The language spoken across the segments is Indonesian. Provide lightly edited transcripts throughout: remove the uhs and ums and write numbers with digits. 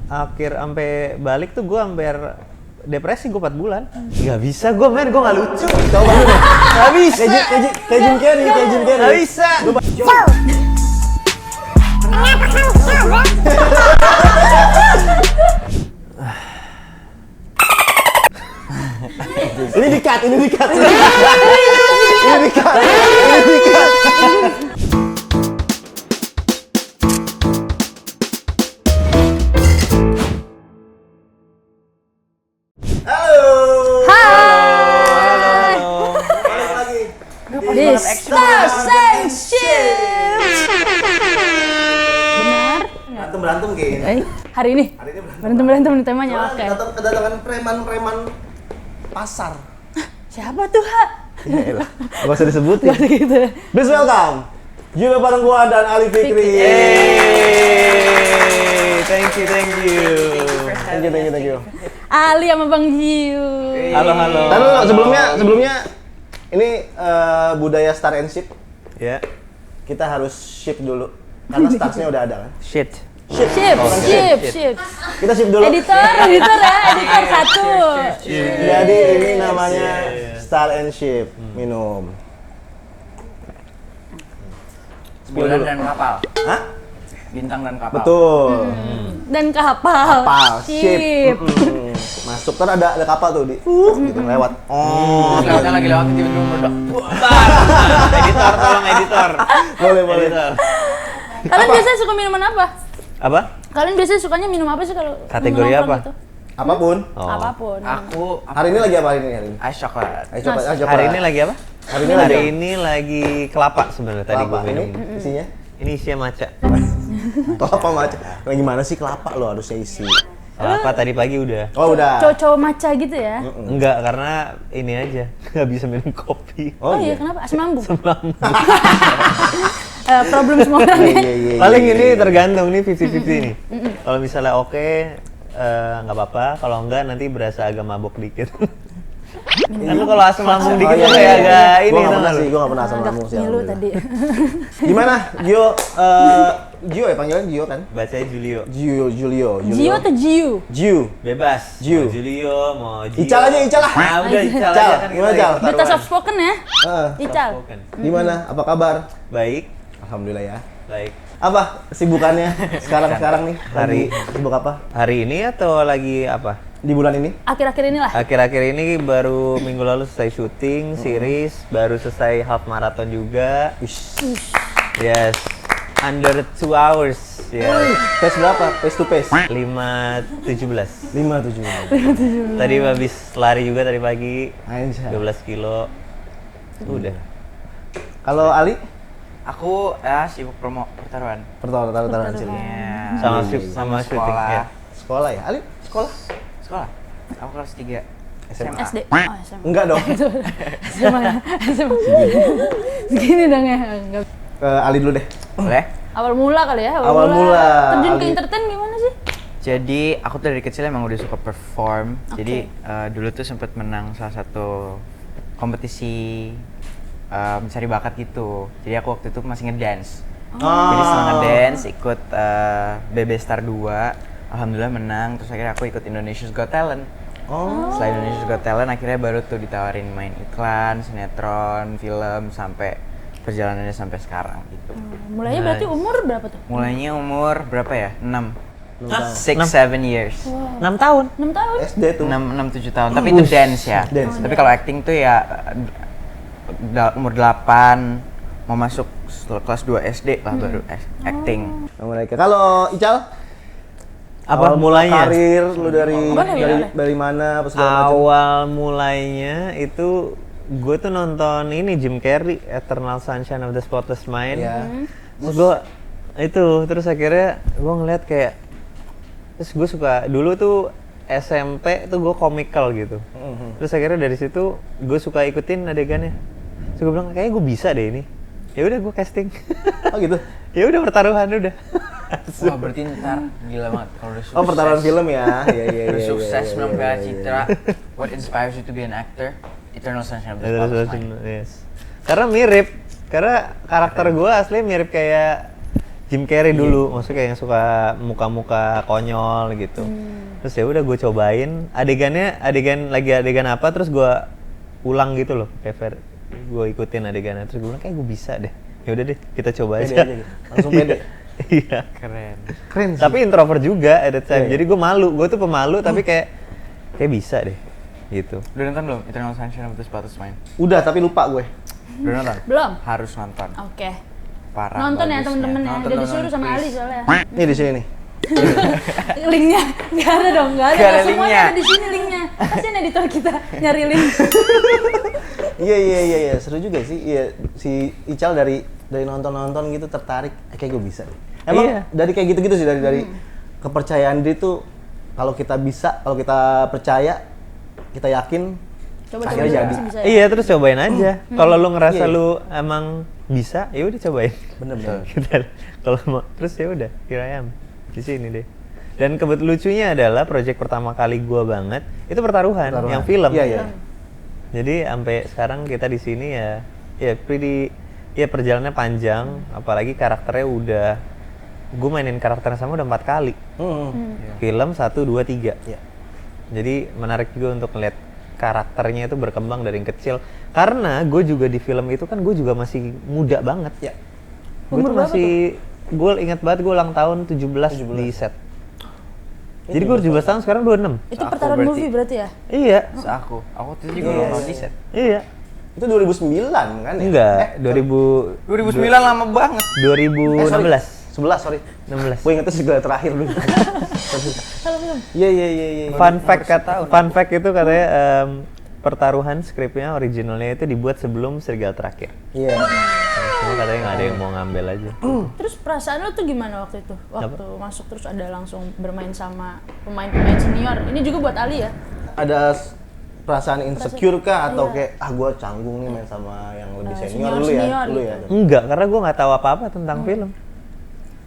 akhir sampai balik tuh gue hampir depresi gue 4 bulan. Gak bisa gue men, gue gak lucu. Coba dulu deh. Gak bisa. Kayak Jim Carrey. Gak bisa. Ini di-cut. This Stars and Ships. Benar? Berantem kayaknya. Hari ini berantem temanya. Oke. Kedatangan preman pasar. Siapa tuh, Ha? Ya elah, gak usah disebutin. Gak gitu. Please welcome Gio bareng gua dan Ali Fikri. Thank you. Ali sama Bang Jiu. Halo. Tapi sebelumnya ini budaya Star and Ship. Ya. Kita harus ship dulu karena starsnya udah ada kan. Ship. Ship. Kita ship dulu. Editor satu. Jadi ini namanya Star and Ship. Minum. Bulan dan kapal. Hah? Bintang dan kapal. Betul. Dan kapal. Ship. Masuk kan ada kapal tuh di gitu lewat. Kita lagi lewat tiba-tiba meledak. Editor. Boleh. Editor. Kalian biasanya suka minuman apa? Apa? Kalian biasanya sukanya minum apa sih kalau Kategori nongkrong apa? gitu? Apapun. Apapun. Aku Hari ini lagi apa hari ini? ice chocolate. Ayo coba. Hari ini lagi apa? Hari ini lagi. Hari ini lagi kelapa sebenarnya tadi gue Kelapa. minum. Ini isinya? Ini isinya maca. Kelapa macam. Lagi mana sih kelapa lo harusnya isi? Kelapa tadi pagi udah. Oh udah. Cowok-cowok matcha gitu ya? Enggak, karena ini aja nggak bisa minum kopi. Oh iya, kenapa? Asam lambung? Lambung. Problem semua orang ya? Iya. Paling ini tergantung nih 50-50 nih. Kalau misalnya oke, nggak apa-apa. Kalau enggak nanti berasa agak mabok dikit. Karena kalau asam lambung dikit tuh kayak agak ini Gue nggak tau pernah nggak sih, lu? gue nggak pernah asam Agak lambung sih. ngilu alhamdulillah. tadi. Gimana, Gio? Gio ya panggilan Gio kan? Bacanya Julio. Julio. Jiu atau Jiu? Jiu. Bebas. Ju. Mau Julio, mau Gio. Ical aja, Ical lah. Nah, udah Ical Ical. aja kan. Gimana, Ical? Kita soft spoken ya? Ical. Gimana? Apa kabar? Baik, Alhamdulillah ya. baik. Apa kesibukannya sekarang nih? Hari- Lagi sibuk apa? Hari ini atau lagi apa? Di bulan ini? Akhir-akhir inilah. Akhir-akhir ini baru minggu lalu selesai syuting, series, baru selesai half marathon juga. Yes, under 2 hours. Yes. Pace berapa? Pace to pace? 5:17. 5-7. Tadi habis lari juga tadi pagi, Anjay. 12 kilo. Udah. Kalau Ali? Aku ya sibuk promo pertaruhan. Pertaruhan sini. Iya. Sama syuting sekolah. ya. Sekolah ya? Ali? Sekolah? Sekolah. Aku kelas 3 SMA. SD. Oh, SMA. Enggak dong. SMA. Segini dong ya. Enggak. Ali dulu deh. Boleh? Awal mula kali ya? Awal mula. Terjun ke Ali. entertain gimana sih? Jadi aku tuh dari kecil emang udah suka perform. Jadi dulu tuh sempet menang salah satu kompetisi mencari bakat gitu. Jadi aku waktu itu masih ngedance. Jadi setelah ngedance ikut BB Star 2. Alhamdulillah menang. Terus akhirnya aku ikut Indonesia's Got Talent. Setelah Indonesia's Got Talent akhirnya baru tuh ditawarin main iklan, sinetron, film sampai perjalanannya sampai sekarang gitu. Mulainya berarti umur berapa tuh? Mulainya umur berapa ya? 6-7 years. 6 tahun. 6 tahun? SD tuh. 6-7 tahun, tapi itu dance ya. Dance. Tapi kalau acting tuh ya umur 8 mau masuk kelas 2 SD lah baru acting. Mereka. Kalau Ical? Apa Awal mulainya? Karir lu Boleh. dari mana apa segala macam? Awal mulainya itu gue tuh nonton ini Jim Carrey, Eternal Sunshine of the Spotless Mind. Iya. Terus gue terus akhirnya gue ngeliat kayak, terus gue suka dulu tuh SMP tuh gue komikal gitu. Terus akhirnya dari situ gue suka ikutin adegannya. Terus gue bilang kayaknya gue bisa deh ini. Ya udah gue casting. Oh gitu. Ya udah pertaruhan udah. Wah berarti ntar gila banget kalau udah sukses. Oh pertaruhan film ya. Iya. Udah sukses menang Citra. What inspires you to be an actor? Eternal Sunshine of the Terus, Spotless Mind. yes. Karena mirip, karena karakter gue asli mirip kayak Jim Carrey dulu, maksudnya kayak yang suka muka-muka konyol gitu. Terus ya udah gue cobain adegan apa terus gue ulang gitu loh, kayak gue ikutin adegannya terus gue bilang kayak gue bisa deh. Ya udah deh, kita coba Pede aja. aja gitu. Langsung pede. Iya. Keren sih. Tapi introvert juga at the time. Iya. Jadi gue malu, gue tuh pemalu tapi kayak bisa deh gitu. Udah nonton belum Eternal Sunshine of the Spotless Mind? Udah tapi lupa gue. Udah nonton? Belum. Harus nonton. Oke. Parah. Nonton ya bagusnya. temen-temen ya. Nonton, Udah nonton, disuruh sama please. Ali soalnya. Nih di sini nih. Linknya nggak ada dong, nggak ada. Nggak ada Semuanya linknya. ada di sini linknya. Kasian editor kita nyari link. Iya, seru juga sih. Iya, si Ical dari nonton gitu tertarik, kayak gue bisa. Emang Iya. dari kayak gitu-gitu sih dari kepercayaan diri tuh kalau kita bisa, kalau kita percaya, kita yakin Coba-coba akhirnya dulu, jadi. pasti bisa ya. Iya, terus cobain aja. Kalau lu ngerasa Iya. lu emang bisa, ya udah cobain. Bener-bener. Kalau mau terus ya udah, here I am di sini deh. Dan lucunya adalah project pertama kali gua banget itu pertaruhan. Yang film. Iya. Jadi sampai sekarang kita di sini ya perjalanannya panjang, apalagi karakternya udah gue mainin karakternya sama udah 4 kali. Film 1, 2, 3. Iya. Jadi menarik juga untuk ngeliat karakternya itu berkembang dari yang kecil. Karena gue juga di film itu kan gue juga masih muda banget. Ya. Gue tuh Umur berapa masih, gue ingat banget gue ulang tahun 17 di set. Jadi gue 17 tahun, sekarang 26. Itu Aku pertaruhan berarti. movie berarti ya? Iya, Aku tuh juga nonton di set. iya. Itu 2009 kan ya? Enggak, 2000, 2009 lama banget. 2016. 11, sorry. 16. Gue ingetnya segala terakhir dulu. Kalau film. Iya. Fun fact itu katanya pertaruhan skripnya originalnya itu dibuat sebelum Serigala Terakhir. Iya. Cuma katanya nggak ada yang mau ngambil aja. Terus perasaan lo tuh gimana waktu itu? Waktu masuk terus ada langsung bermain sama pemain-pemain senior. Ini juga buat Ali ya? Ada perasaan insecure kah atau Iya. kayak gue canggung nih main sama yang lebih senior senior- dulu ya? senior Dulu gitu. ya. Enggak, karena gue nggak tahu apa-apa tentang film.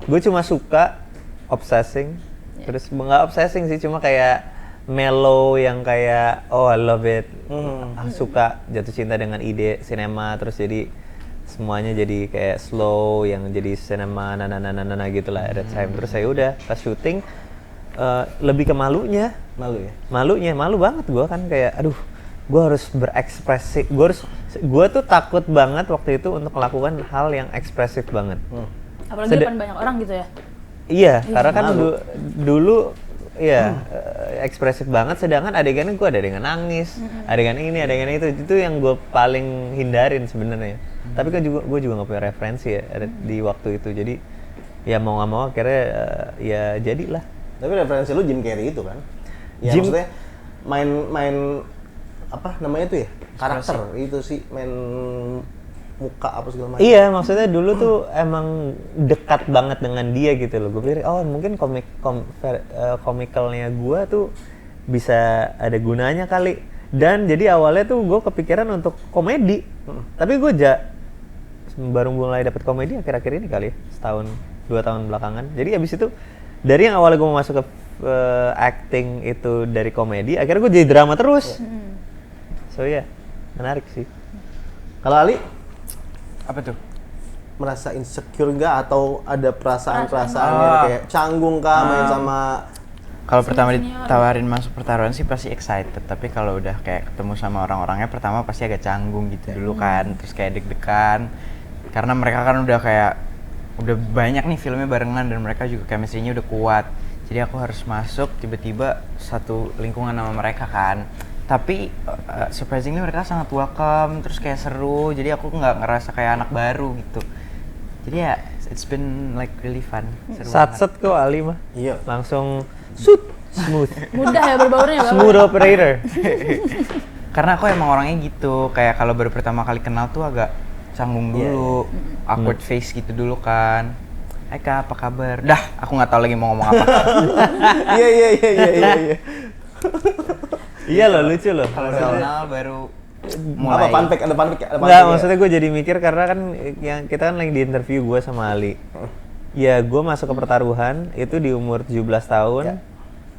Gue cuma suka obsessing, terus nggak obsessing sih, cuma kayak mellow yang kayak oh I love it, suka jatuh cinta dengan ide sinema, terus jadi semuanya jadi kayak slow, yang jadi sinema nana gitulah at that time. Terus saya udah pas syuting lebih ke malunya. Malu banget gue kan kayak aduh gue harus berekspresi, gue tuh takut banget waktu itu untuk melakukan hal yang ekspresif banget. Apalagi depan banyak orang gitu ya? Iya, karena kan dulu ya ekspresif banget, sedangkan adegannya gue ada adegan nangis, adegan ini, adegan itu yang gue paling hindarin sebenarnya. Tapi kan gue juga nggak punya referensi ya di waktu itu, jadi ya mau nggak mau akhirnya ya jadilah. Tapi referensi lu Jim Carrey itu kan? Ya maksudnya main apa namanya tuh ya? Karakter itu sih, main muka apa segala macam. Iya, maksudnya dulu tuh emang dekat banget dengan dia gitu loh. Gue pikir, oh mungkin komikalnya gue tuh bisa ada gunanya kali. Dan jadi awalnya tuh gue kepikiran untuk komedi. Tapi gue baru mulai dapet komedi akhir-akhir ini kali ya, 1-2 tahun belakangan. Jadi abis itu, dari yang awalnya gue mau masuk ke acting itu dari komedi, akhirnya gue jadi drama terus. So ya, menarik sih. Kalau Ali Apa tuh? merasa insecure nggak atau ada perasaan-perasaan yang kayak canggung kah main sama Kalau pertama ditawarin masuk pertaruhan sih pasti excited, tapi kalau udah kayak ketemu sama orang-orangnya pertama pasti agak canggung gitu dulu kan, terus kayak deg-degan karena mereka kan udah banyak nih filmnya barengan dan mereka juga chemistry-nya udah kuat. Jadi aku harus masuk tiba-tiba satu lingkungan sama mereka kan. Tapi surprisingly mereka sangat welcome, terus kayak seru, jadi aku nggak ngerasa kayak anak baru gitu. Jadi ya it's been like really fun. Seru banget. Satset kok Ali mah. Iya. Langsung smooth. Mudah ya berbaurnya ya? Smooth operator. Karena aku emang orangnya gitu, kayak kalau baru pertama kali kenal tuh agak canggung dulu, awkward face gitu dulu kan. Hai Kak, apa kabar? Dah, aku nggak tahu lagi mau ngomong apa. Iya. Iya loh, lucu loh. Kalau kenal baru Apa mulai. fun fact? Ada fun fact? Enggak, maksudnya gue jadi mikir karena kan yang kita kan lagi di interview gue sama Ali. Ya, gue masuk ke pertaruhan itu di umur 17 tahun.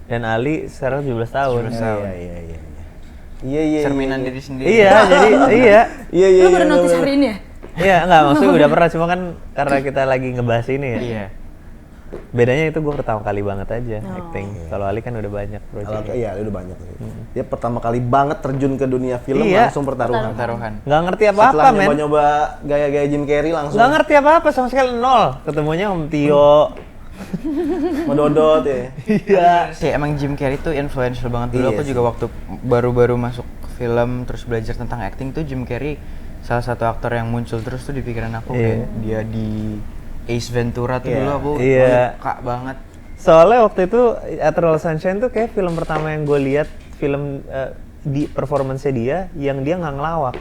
Dan Ali sekarang 17 tahun. Iya. Cerminan diri sendiri. Iya, jadi iya. Lu baru notice hari ini ya? Iya, enggak, maksudnya udah pernah, cuma kan karena kita lagi ngebahas ini ya. Iya. bedanya itu gue pertama kali banget aja Oh. acting. Kalau Ali kan udah banyak Kalau project. iya udah banyak. Dia pertama kali banget terjun ke dunia film Iya. langsung pertaruhan. Taruhan. Nggak ngerti apa-apa Setelah men. nyoba-nyoba gaya-gaya Jim Carrey langsung Nggak ngerti apa-apa sama sekali, nol. Ketemunya Om Tio. medodot ya. Iya. Sih emang Jim Carrey tuh influential banget dulu. Iya Aku sih. juga waktu baru-baru masuk film terus belajar tentang acting tuh Jim Carrey salah satu aktor yang muncul terus tuh di pikiran aku. Iya. Kayak dia di Ace Ventura tuh Iya. dulu aku Iya. suka banget. Soalnya waktu itu Eternal Sunshine tuh kayak film pertama yang gue lihat, film di performance dia yang dia nggak ngelawak.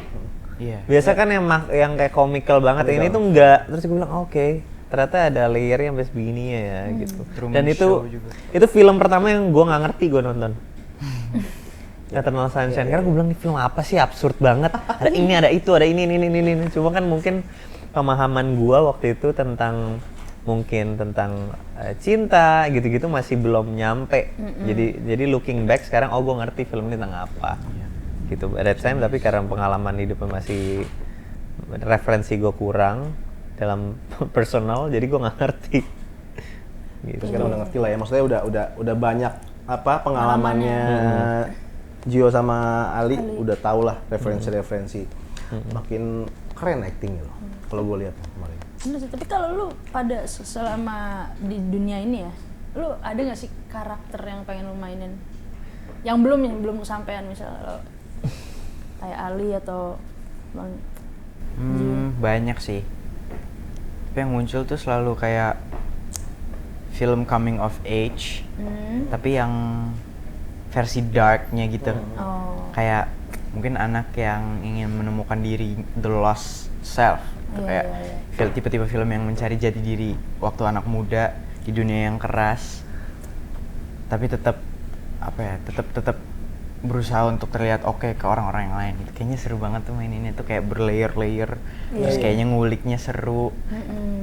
Iya. Biasa kan yang kayak komikal banget, Komikal. ini tuh enggak. Terus gue bilang oke, ternyata ada layernya sampai begini ya gitu. Truman Dan itu Show juga. itu film pertama yang gue nggak ngerti gue nonton. Eternal Sunshine, karena gue bilang ini film apa sih, absurd banget. Ada ini, ada itu, ada ini. Cuma kan mungkin pemahaman gue waktu itu tentang cinta gitu-gitu masih belum nyampe. Jadi looking back sekarang gue ngerti film ini tentang apa. Gitu at that time, tapi karena pengalaman hidupnya masih referensi gue kurang dalam personal, jadi gue nggak ngerti. Gitu. Terus sekarang udah ngerti lah ya. Maksudnya udah banyak apa pengalamannya Gio sama Ali, udah tau lah referensi-referensi. Makin keren actingnya loh. Kalau gue lihat kemarin. Bener sih, tapi kalau lu pada selama di dunia ini ya, lu ada nggak sih karakter yang pengen lu mainin? Yang belum kesampaian, misalnya lo kayak Ali atau Bang. Banyak sih. Tapi yang muncul tuh selalu kayak film coming of age, tapi yang versi darknya gitu. Oh. Kayak mungkin anak yang ingin menemukan diri, the lost self. Iya, Kayak iya, tipe-tipe film yang mencari jati diri waktu anak muda di dunia yang keras, tapi tetap tetap berusaha untuk terlihat oke ke orang-orang yang lain. Gitu. Kayaknya seru banget tuh main ini tuh, kayak berlayer-layer. Terus kayaknya nguliknya seru.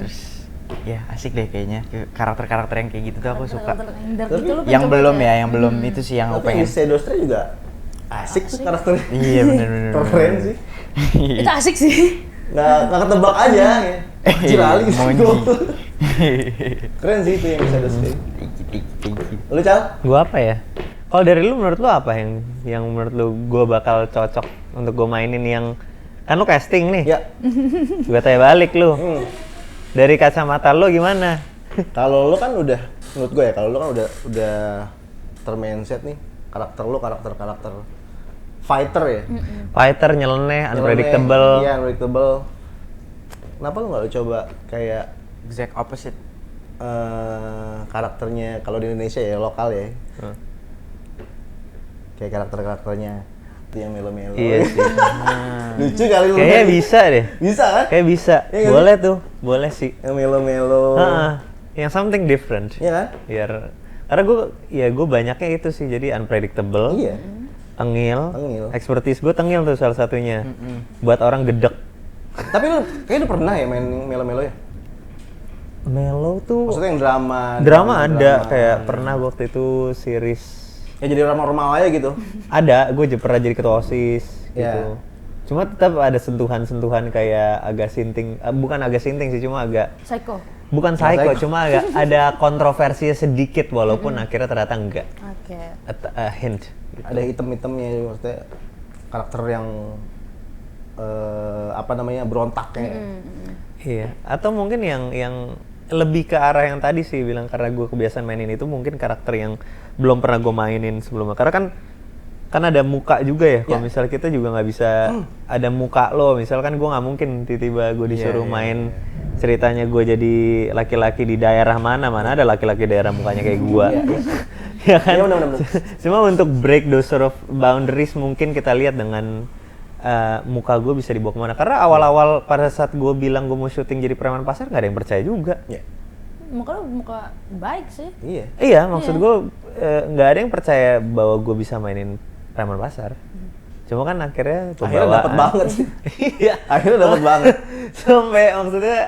Terus ya asik deh kayaknya. Karakter-karakter yang kayak gitu tuh aku suka. Karakter yang dark Tapi itu lu Yang pengen belum coba ya, yang belum itu sih yang aku Tapi pengen. di Shadow Stray juga asik tuh karakternya. Iya bener. Keren sih. Itu asik sih. Nggak ketebak aja ya. Anjir Ali gitu. Monji. Keren sih itu yang di Shadow Stray. Thank you. Lu Cal? Gue apa ya? Kalau dari lu, menurut lu apa yang menurut lu gue bakal cocok untuk gue mainin, yang kan lu casting nih? Ya. Gue tanya balik lu. Hmm. Dari kacamata lu gimana? Kalau lu kan udah, menurut gue ya, kalau lu kan udah termindset nih, karakter lu karakter fighter ya. Fighter, nyeleneh, unpredictable. Iya, unpredictable. Kenapa lu nggak coba kayak Exact opposite. karakternya kalau di Indonesia ya, lokal ya. Kayak karakternya itu yang melo-melo. Iya sih. Lucu kali lu. Kayaknya bisa deh. Bisa kan? Kayak bisa. Iya kan? Boleh tuh, boleh sih. Yang melo-melo. Yang something different. Iya kan? Karena gue banyaknya itu sih, jadi unpredictable. Iya. Tengil. Expertise gue tengil tuh salah satunya. Buat orang gedek. Tapi lu kayaknya lu pernah ya main melo-melo ya? Melo tuh. Maksudnya yang drama Ada kayak pernah waktu itu series. Ya jadi normal aja gitu. Ada, gue pernah jadi ketua OSIS gitu. Iya. Cuma tetap ada sentuhan-sentuhan kayak agak sinting, bukan agak sinting sih, cuma agak Psycho. bukan psycho, cuma agak ada kontroversinya sedikit, walaupun akhirnya ternyata enggak. Oke. A hint. Gitu. Ada item-itemnya, maksudnya karakter yang apa namanya, berontaknya. Iya. Atau mungkin yang lebih ke arah yang tadi sih bilang, karena gue kebiasaan mainin itu, mungkin karakter yang belum pernah gue mainin sebelumnya. Karena kan ada muka juga ya. Kalau misalnya kita juga nggak bisa ada muka lo. Misalkan gue nggak mungkin tiba-tiba gue disuruh main ceritanya gue jadi laki-laki di daerah mana ada laki-laki daerah mukanya kayak gue. Ya kan. Iya, benar. Cuma untuk break those sort of boundaries, mungkin kita lihat dengan muka gue bisa dibawa kemana. Karena awal-awal pada saat gue bilang gue mau syuting jadi preman pasar, nggak ada yang percaya juga. Iya. Muka baik sih. Iya. Iya, maksud gue nggak ada yang percaya bahwa gue bisa mainin preman pasar. Cuma kan akhirnya Dapat banget sih. Iya. Akhirnya dapat banget. Sampai maksudnya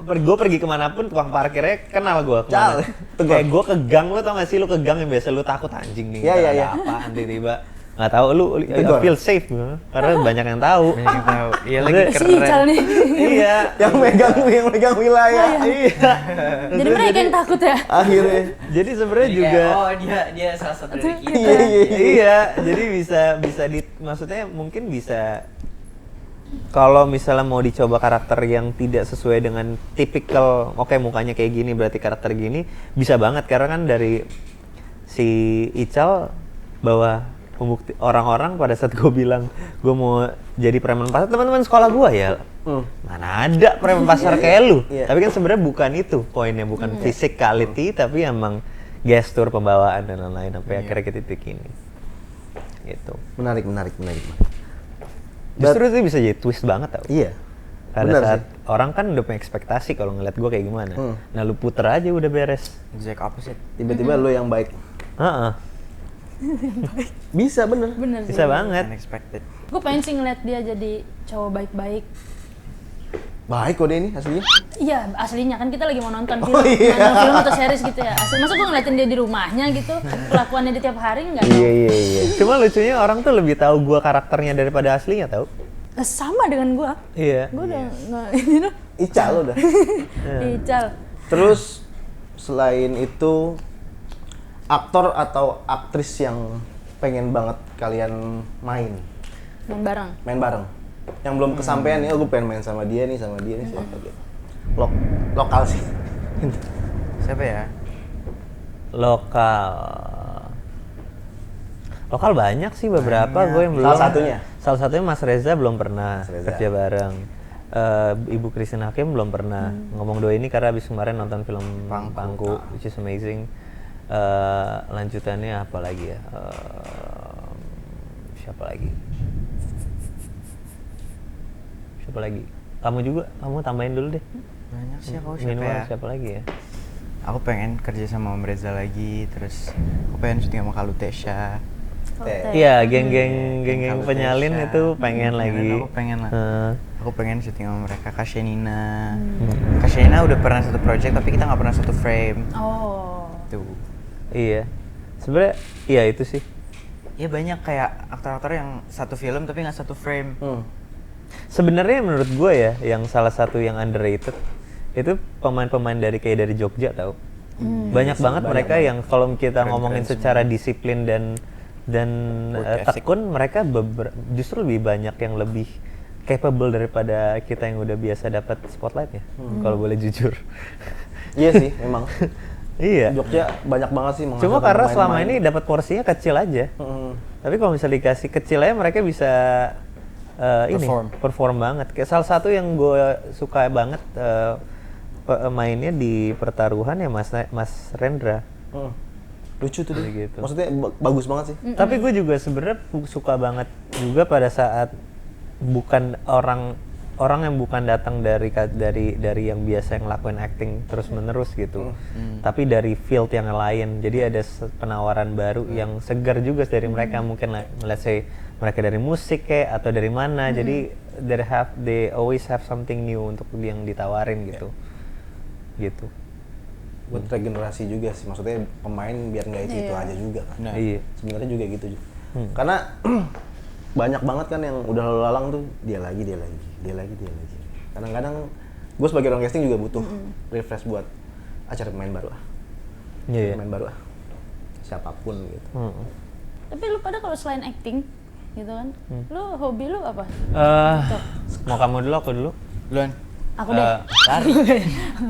gue pergi kemanapun, tukang parkirnya kenal gue. Cal. Kayak gue ke gang, lo tau gak sih, lo ke gang yang biasa lo takut anjing nih. Iya, ntar iya. ada apaan tiba-tiba. nggak tahu lu Ditegur. feel safe karena banyak yang tahu. Banyak yang tahu. Iya lagi Maksudnya- Si Ical keren. nih. Iya. yang megang wilayah. Iya. Jadi mereka yang takut ya. Akhirnya. Jadi sebenarnya Jadi juga kayak, oh dia salah satu dari kita. iya, jadi bisa maksudnya mungkin bisa kalau misalnya mau dicoba karakter yang tidak sesuai dengan tipikal, oke mukanya kayak gini berarti karakter gini, bisa banget karena kan dari si Ical bahwa pembukti orang-orang pada saat gue bilang gue mau jadi preman pasar, teman-teman sekolah gue ya mana ada preman pasar kayak lu. Iya. Tapi kan sebenarnya bukan itu poinnya, bukan physicality tapi emang gestur, pembawaan dan lain-lain sampai akhirnya ke titik ini. Gitu. Menarik. Justru itu bisa jadi twist banget tau. Iya. Pada Benar saat sih. orang kan udah punya ekspektasi kalau ngeliat gue kayak gimana. Nah lu puter aja udah beres. Exact opposite. Tiba-tiba lo yang baik. Heeh. Bisa bener. Bener sih. Bisa banget. Unexpected. Gue pengen sih ngeliat dia jadi cowok baik-baik. Baik kok dia ini aslinya. Iya, aslinya kan kita lagi mau nonton Oh, film, iya. nonton film atau series gitu ya. Asli, masa gue ngeliatin dia di rumahnya gitu, kelakuannya dia tiap hari nggak tahu. Iya. Cuma lucunya orang tuh lebih tahu gue karakternya daripada aslinya tau. Sama dengan gue. Iya. Gue udah nggak ini loh. Ical lo dah. Ical. Terus selain itu aktor atau aktris yang pengen banget kalian main Main bareng. yang belum kesampaian nih, gue pengen main sama dia nih siapa dia. Lokal sih. Siapa ya? Lokal banyak sih beberapa gue yang belum. Salah satunya Mas Reza belum pernah Mas Reza. kerja bareng. Ibu Christine Hakim belum pernah ngomong dua ini karena abis kemarin nonton film Pangku, which is amazing. Lanjutannya apa lagi ya? Siapa lagi? Kamu juga, kamu tambahin dulu deh. Banyak sih aku siapa Minimal ya? siapa lagi ya? Aku pengen kerja sama Om Reza lagi, terus aku pengen syuting sama Kalutesha. Iya, geng-geng Kalutesha. penyalin itu pengen Penyalin lagi. Aku pengen lah. Heeh. Aku pengen syuting sama mereka. Kashenina. Kashenina udah pernah satu project tapi kita nggak pernah satu frame. Oh. Tuh. Iya. Sebenarnya iya itu sih. Ya banyak kayak aktor-aktor yang satu film tapi nggak satu frame. Sebenarnya menurut gue ya, yang salah satu yang underrated itu pemain-pemain dari Jogja tau. Banyak banget mereka yang kalau kita ngomongin secara disiplin dan Work ethic. tekun, mereka justru lebih banyak yang lebih capable daripada kita yang udah biasa dapat spotlight ya. Kalau boleh jujur. Iya sih, emang. Iya. Jogja banyak banget sih Cuma menghasilkan karena selama pemain-pemain. ini dapat porsinya kecil aja. Tapi kalau misalnya dikasih kecil aja mereka bisa perform banget. Kayak salah satu yang gue suka banget mainnya di Pertaruhan ya Mas Rendra. Lucu tuh dia. Gitu. Maksudnya bagus banget sih. Tapi gue juga sebenarnya suka banget juga pada saat bukan orang yang bukan datang dari yang biasa ngelakuin acting terus menerus gitu. Tapi dari field yang lain. Jadi ada penawaran baru yang segar juga dari mereka, mungkin let's say mereka dari musik kayak atau dari mana. Jadi they always have something new untuk yang ditawarin gitu. Gitu. Buat regenerasi juga sih, maksudnya pemain biar nggak itu aja juga kan. Nah. Iya. Sebenarnya juga gitu juga. Karena banyak banget kan yang udah lalu lalang tuh dia lagi. Kadang-kadang gue sebagai orang casting juga butuh refresh buat acara pemain baru lah. Iya. Pemain baru lah. Siapapun gitu. Tapi lu pada kalau selain acting gitu kan, lu hobi lu apa? Mau kamu dulu aku dulu? Duluan. Aku deh. Lari.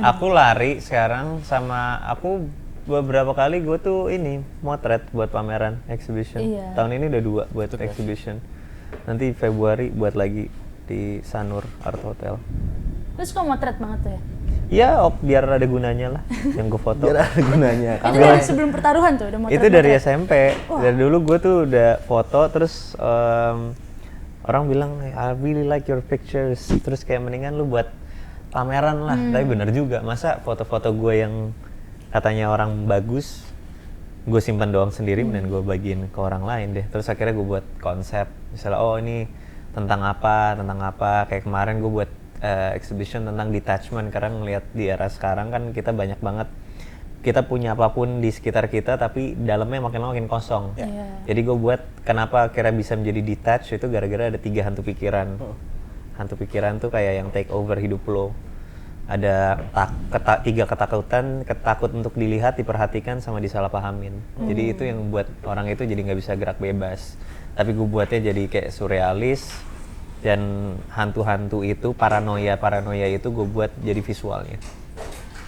Aku lari sekarang sama aku beberapa kali gue tuh ini motret buat pameran exhibition. Iya. Tahun ini udah 2 buat exhibition. Nanti Februari buat lagi di Sanur Art Hotel. Lu suka motret banget tuh ya? Ya, biar ada gunanya lah yang gue foto. Biar ada gunanya. Itu dari sebelum Pertaruhan tuh udah motret. Itu dari SMP. Dari dulu gue tuh udah foto terus orang bilang I really like your pictures. Terus kayak mendingan lu buat pameran lah. Tapi bener juga, masa foto-foto gue yang katanya orang bagus gue simpan doang sendiri dan gue bagiin ke orang lain deh. Terus akhirnya gue buat konsep misalnya ini tentang apa kayak kemarin gue buat exhibition tentang detachment karena ngelihat di era sekarang kan kita banyak banget kita punya apapun di sekitar kita tapi dalamnya makin kosong. Iya. Jadi gue buat kenapa akhirnya bisa menjadi detached itu gara-gara ada 3 hantu pikiran. Hantu pikiran tuh kayak yang take over hidup lo. Ada 3 ketakutan, ketakut untuk dilihat, diperhatikan, sama disalahpahamin. Jadi itu yang buat orang itu jadi nggak bisa gerak bebas. Tapi gue buatnya jadi kayak surrealis, dan hantu-hantu itu, paranoia itu gue buat jadi visualnya.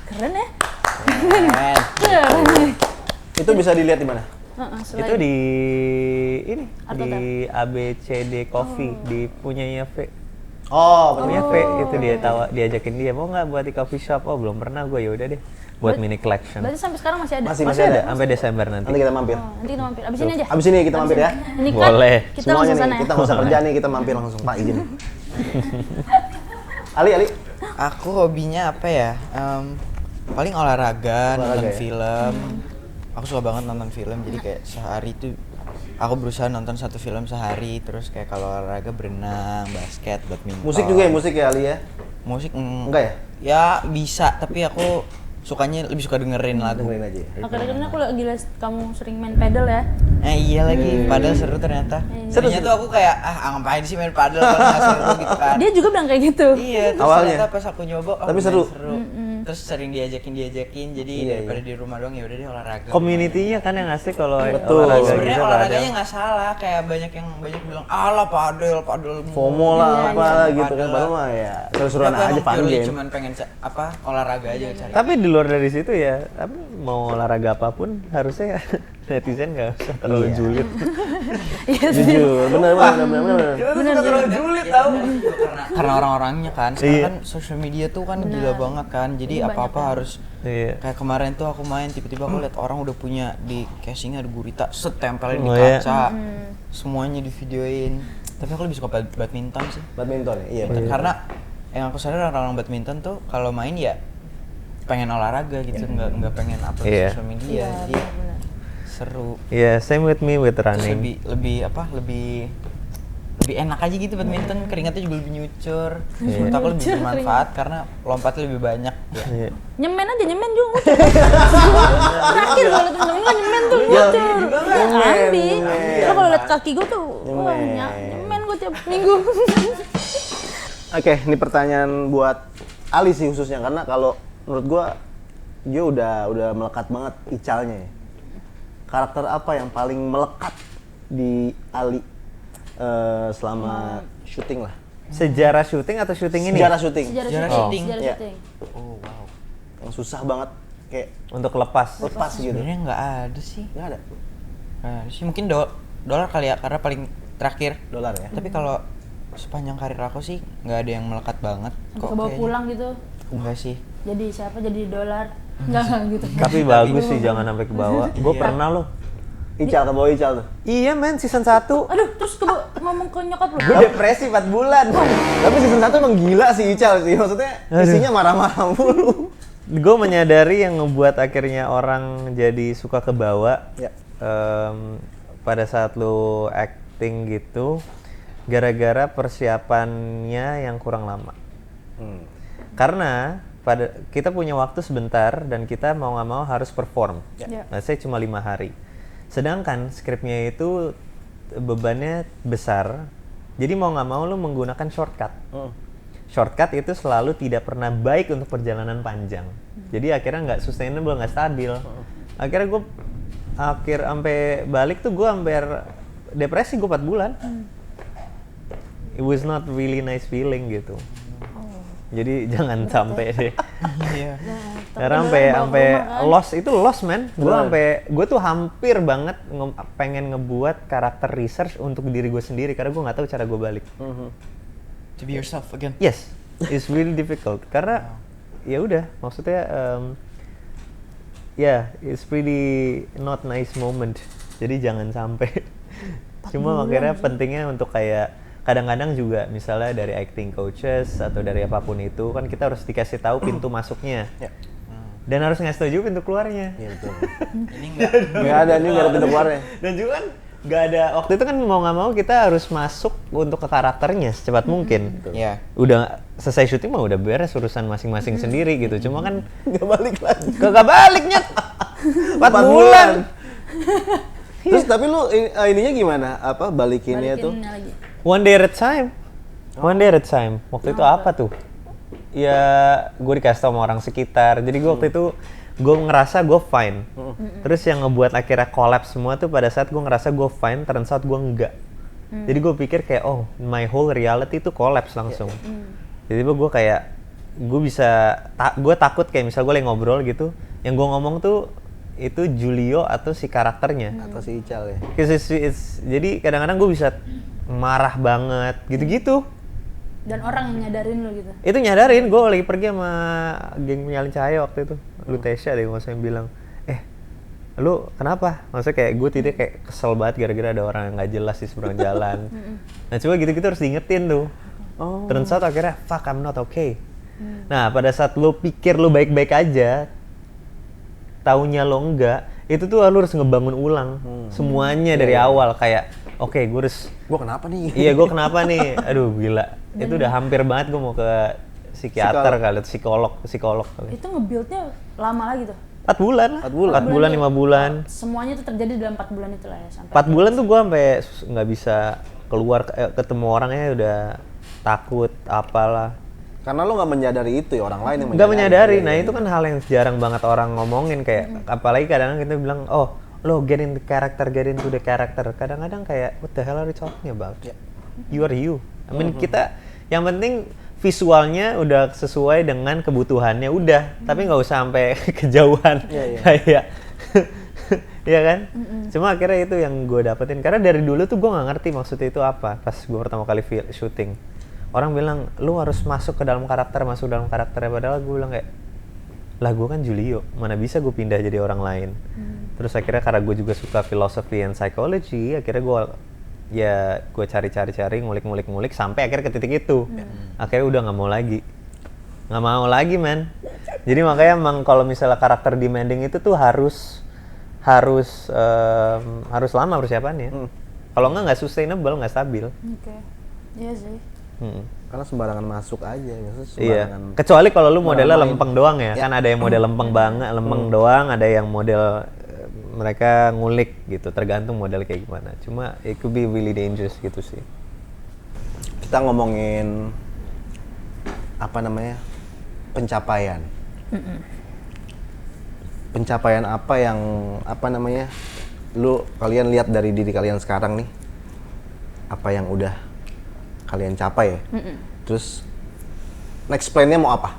Keren ya? Keren. Keren. Itu bisa dilihat di mana? Itu di ini Art di ABCD Coffee di punyanya V. Oh, Punya V itu diajakin dia mau nggak buat di coffee shop. Oh belum pernah gue, ya udah deh buat mini collection. Berarti sampai sekarang masih ada? Masih ada. Sampai Desember nanti. Nanti kita mampir. Oh, nanti kita mampir. Abis ini aja? Abis ini kita mampir ya. Ini kan Boleh. kita Semuanya langsung nih, sana ya? kita nggak usah kerja nih, kita mampir langsung. Pak, izin. Ali. Aku hobinya apa ya? Paling olahraga, nonton ya? film. Aku suka banget nonton film, jadi kayak sehari itu aku berusaha nonton 1 film sehari. Terus kayak kalau olahraga berenang, basket, badminton. Musik juga ya, musik ya Ali ya? Musik Enggak ya? Ya bisa, tapi aku sukanya lebih suka dengerin lagu. Dengerin aja ya. Akhir-akhir ini aku lagi lihat kamu sering main pedal ya? Iya lagi, padahal seru ternyata. Serunya tuh aku kayak, ngapain sih main padel kalau nggak seru gitu kan. Dia juga bilang kayak gitu. Iya, terus Awalnya. ternyata pas aku nyoba, Tapi lumayan seru. Terus sering diajakin, jadi Iya, daripada di rumah doang ya udah deh olahraga. Community-nya kan yang asik kalau Betul. olahraga Sebenarnya gitu. olahraganya nggak salah, kayak banyak bilang, alah padel FOMO lah, Iya, apa iya. gitu kan. Padahal mah ya seru-seruan Tapi aja, emang fun purely game. cuman pengen olahraga aja cari. Tapi di luar dari situ ya, tapi mau olahraga apapun harusnya netizen nggak usah terlalu Iya. julid. Iya sih. Jujur, bener. Julid tahu. Karena orang-orangnya kan, sekarang Iya. kan social media tuh kan gila banget kan. Jadi Ini apa-apa banyak harus Iya. kayak kemarin tuh aku main tiba-tiba aku lihat orang udah punya di casingnya ada gurita, setempelin di Oh, iya. kaca. Semuanya di videoin. Tapi aku lebih suka badminton sih. Badminton ya? Iya, bener. Karena yang aku sadar orang-orang badminton tuh kalau main ya pengen olahraga gitu, nggak pengen upload Iya. social media. Iya, Jadi benar. seru. Iya, same with me with Terus running. lebih enak aja gitu badminton, keringatnya juga lebih nyucur. Iya. Menurut aku lebih bermanfaat karena lompatnya lebih banyak. Iya. Nyemen juga ngucur. Terakhir gue liat temen-temen gue nyemen tuh ngucur. Ambi. Lo kalau liat kaki gue tuh, wah nyemen gue tiap minggu. Oke, ini pertanyaan buat Ali sih khususnya, karena kalau menurut gua dia udah melekat banget Icalnya ya. Karakter apa yang paling melekat di Ali selama syuting lah? Sejarah syuting atau syuting ini? Sejarah syuting. Sejarah Sejarah syuting. syuting. Sejarah Iya. syuting. Oh wow. Yang susah banget kayak Untuk lepas. lepas gitu. Sebenarnya nggak ada sih. Nggak ada. Nggak ada sih. Mungkin dolar kali ya karena paling terakhir. Dolar ya. Tapi kalau sepanjang karir aku sih nggak ada yang melekat banget. Sampai kebawa kayaknya. pulang gitu. Enggak sih. Jadi siapa jadi dolar? Enggak gitu. Tapi bagus sih, jangan sampai ke bawah. Gue Iya. pernah loh. Ical, ke bawah Ical tuh. Iya men, season 1. Aduh, terus ngomong ke nyokap lu. Gue depresi 4 bulan. Tapi season 1 emang gila sih Ical sih. Maksudnya isinya marah-marah mulu. Gue menyadari yang ngebuat akhirnya orang jadi suka ke bawah. Ya. Pada saat lo acting gitu, gara-gara persiapannya yang kurang lama. Karena kita punya waktu sebentar dan kita mau nggak mau harus perform. Ya. Nah, saya cuma 5 hari. Sedangkan skripnya itu bebannya besar. Jadi mau nggak mau lu menggunakan shortcut. Shortcut itu selalu tidak pernah baik untuk perjalanan panjang. Jadi akhirnya nggak sustainable, nggak stabil. Akhirnya gue sampai balik tuh gue hampir depresi gue 4 bulan. It was not really nice feeling gitu. Jadi jangan sampai deh. Iya. Karena sampai loss itu loss man. Gue tuh hampir banget pengen ngebuat karakter research untuk diri gue sendiri karena gue nggak tahu cara gue balik. To be yourself again. Yes, it's really difficult karena ya udah maksudnya it's pretty not nice moment. Jadi jangan sampai. Cuma akhirnya pentingnya untuk kayak kadang-kadang juga misalnya dari acting coaches atau dari apapun itu kan kita harus dikasih tahu pintu masuknya. Ya. Dan harus ngasih tahu juga pintu keluarnya. Iya betul. Ini enggak. Nggak ada nih, nggak ada pintu keluarnya. Dan juga kan nggak ada waktu itu kan mau nggak mau kita harus masuk untuk ke karakternya secepat mungkin. Iya. Udah selesai syuting mah udah beres urusan masing-masing sendiri gitu. Cuma kan Nggak balik lagi. kagak baliknya 4 bulan. Terus tapi lu ininya gimana? Apa balikinnya tuh? Balikinnya lagi. One day at a time. One day at a time. Waktu itu apa tuh? Ya gue dikasih tau sama orang sekitar. Jadi gue waktu itu gue ngerasa gue fine. Terus yang ngebuat akhirnya collapse semua tuh pada saat gue ngerasa gue fine, turns out gue enggak. Jadi gue pikir kayak oh my whole reality tuh collapse langsung. Jadi gue kayak gue bisa gue takut kayak misal gue lagi ngobrol gitu, yang gue ngomong tuh itu Julio atau si karakternya. Atau si Ical ya? Jadi kadang-kadang gue bisa marah banget gitu-gitu. Dan orang yang nyadarin lo gitu. Itu nyadarin, gue lagi pergi sama geng Menyalin Cahaya waktu itu. Lu Tesha deh, maksudnya bilang, lu kenapa? Maksudnya kayak gue tidak kayak kesel banget gara-gara ada orang yang gak jelas di seberang jalan. Nah coba gitu-gitu harus diingetin tuh. Turns out akhirnya, fuck I'm not okay. Nah pada saat lu pikir lu baik-baik aja, taunya lo enggak, itu tuh lu harus ngebangun ulang semuanya dari awal. Kayak, oke, gue harus Gua kenapa nih? iya, gue kenapa nih? Aduh, gila. Itu udah hampir banget gue mau ke psikiater kali, psikolog kali. Itu nge-build-nya lama lagi tuh. 4 bulan lah. 4 bulan, 5 bulan. Semuanya tuh terjadi dalam 4 bulan itu lah ya. Sampai 4 bulan tuh gue sampai nggak bisa keluar, ketemu orangnya udah takut, apalah. Karena lo nggak menyadari itu ya, orang lain yang Nggak menyadari. Nah, Iya. itu kan hal yang jarang banget orang ngomongin. Kayak, apalagi kadang-kadang kita bilang, oh, lo get into the character. Kadang-kadang kayak, what the hell are you talking about? You are you. I mean, kita, yang penting visualnya udah sesuai dengan kebutuhannya, udah. Tapi nggak usah sampai kejauhan. Kayak, iya kan? Cuma akhirnya itu yang gue dapetin. Karena dari dulu tuh gue nggak ngerti maksudnya itu apa. Pas gue pertama kali syuting. Orang bilang, lu harus masuk ke dalam karakter, padahal gue bilang kayak, lah gue kan Julio, mana bisa gue pindah jadi orang lain. Terus akhirnya karena gue juga suka philosophy and psychology, akhirnya gue cari ngulik sampai akhirnya ke titik itu. Akhirnya udah nggak mau lagi man. Jadi makanya emang kalau misalnya karakter demanding itu tuh harus lama persiapannya. Kalau nggak sustainable, nggak stabil. Oke. Iya sih. Karena sembarangan masuk aja, maksudnya Iya. sembarangan. Kecuali kalau lu modelnya main. lempeng doang ya. Kan ada yang model lempeng banget, lempeng doang, ada yang model mereka ngulik gitu, tergantung model kayak gimana. Cuma it could be really dangerous gitu sih. Kita ngomongin apa namanya? Pencapaian. Pencapaian apa yang apa namanya? Kalian lihat dari diri kalian sekarang nih. Apa yang udah kalian capai ya? Terus next plan-nya mau apa?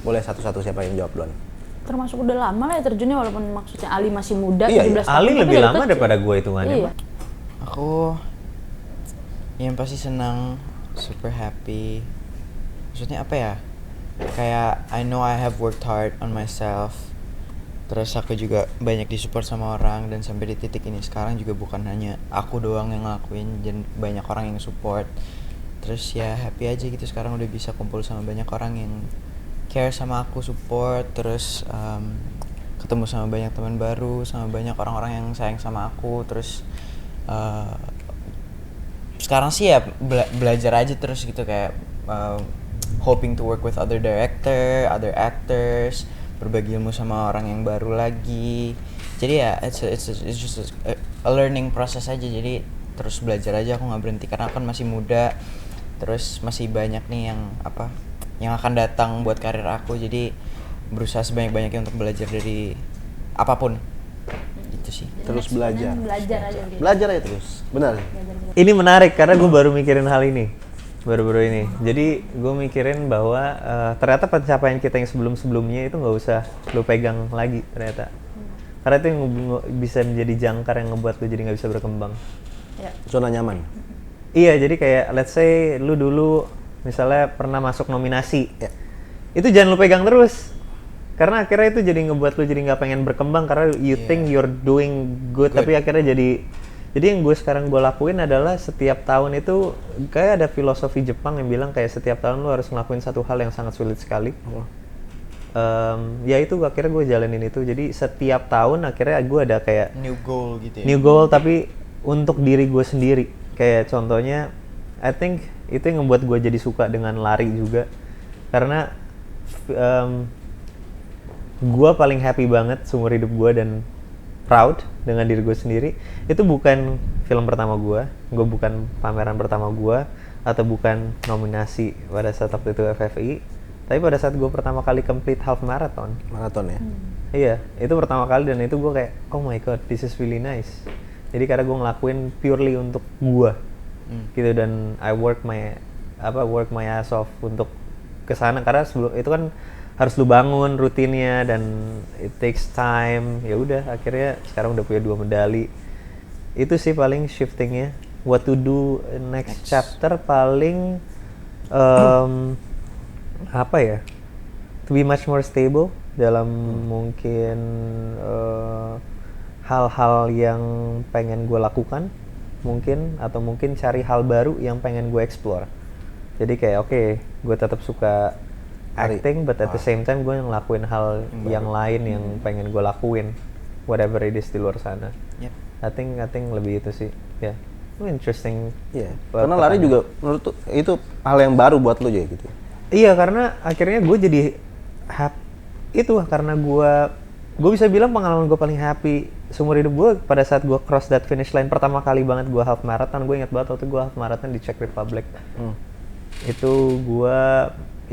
Boleh satu-satu siapa yang jawab duluan? Termasuk udah lama lah ya terjunnya, walaupun maksudnya Ali masih muda, Iya, 17 tahun. Ali tapi lebih dari lama kecil. daripada gue hitungannya. Iya. Aku yang pasti senang, super happy. Maksudnya apa ya? Kayak I know I have worked hard on myself. Terus aku juga banyak disupport sama orang, dan sampai di titik ini sekarang juga bukan hanya aku doang yang ngelakuin, dan banyak orang yang support. Terus ya happy aja gitu, sekarang udah bisa kumpul sama banyak orang yang care sama aku, support. Terus ketemu sama banyak teman baru, sama banyak orang-orang yang sayang sama aku. Terus sekarang sih ya belajar aja terus gitu, kayak hoping to work with other director, other actors, berbagi ilmu sama orang yang baru lagi. Jadi ya it's just a learning process aja. Jadi terus belajar aja, aku nggak berhenti karena aku kan masih muda. Terus masih banyak nih yang akan datang buat karir aku. Jadi berusaha sebanyak-banyaknya untuk belajar dari apapun. Gitu sih. Terus Next belajar. plan-nya belajar aja gitu. Belajar aja terus. Benar. Ini menarik karena gue baru mikirin hal ini. Baru-baru ini. Jadi gue mikirin bahwa ternyata pencapaian kita yang sebelum-sebelumnya itu nggak usah lo pegang lagi ternyata. Karena itu yang bisa menjadi jangkar yang ngebuat lo jadi nggak bisa berkembang. Ya. Zona nyaman. Iya, jadi kayak let's say lu dulu misalnya pernah masuk nominasi. Ya. Itu jangan lu pegang terus. Karena akhirnya itu jadi ngebuat lu jadi nggak pengen berkembang karena you think you're doing good, tapi akhirnya jadi yang sekarang gue lakuin adalah setiap tahun itu kayak ada filosofi Jepang yang bilang kayak setiap tahun lu harus ngelakuin satu hal yang sangat sulit sekali. ya itu akhirnya gue jalanin itu. Jadi setiap tahun akhirnya gue ada kayak New goal gitu ya. new goal tapi untuk diri gue sendiri. Kayak contohnya, I think itu yang membuat gue jadi suka dengan lari juga. Karena gue paling happy banget seumur hidup gue dan proud dengan diri gue sendiri. Itu bukan film pertama gue bukan pameran pertama gue, atau bukan nominasi pada saat waktu itu FFI. Tapi pada saat gue pertama kali complete half marathon. Maraton ya. Iya, itu pertama kali dan itu gue kayak, oh my god, this is really nice. Jadi karena gue ngelakuin purely untuk gue, gitu, dan I work my ass off untuk kesana, karena sebelum itu kan harus lu bangun rutinnya dan it takes time. Ya udah, akhirnya sekarang udah punya 2 medali. Itu sih paling shiftingnya. What to do next chapter paling apa ya? To be much more stable dalam mungkin hal-hal yang pengen gue lakukan mungkin, atau mungkin cari hal baru yang pengen gue explore. Jadi kayak oke, gue tetap suka acting, but at the same time gue ngelakuin hal yang lain yang pengen gue lakuin, whatever it is di luar sana. Yep. I think lebih itu sih, ya. Interesting. Iya. Karena lari juga menurut tuh itu hal yang baru buat lu juga gitu. Iya, karena akhirnya gue jadi itu karena gue bisa bilang pengalaman gue paling happy seumur hidup gue pada saat gue cross that finish line pertama kali banget. Gue half marathon, gue ingat banget waktu gue half marathon di Czech Republic. Itu gue,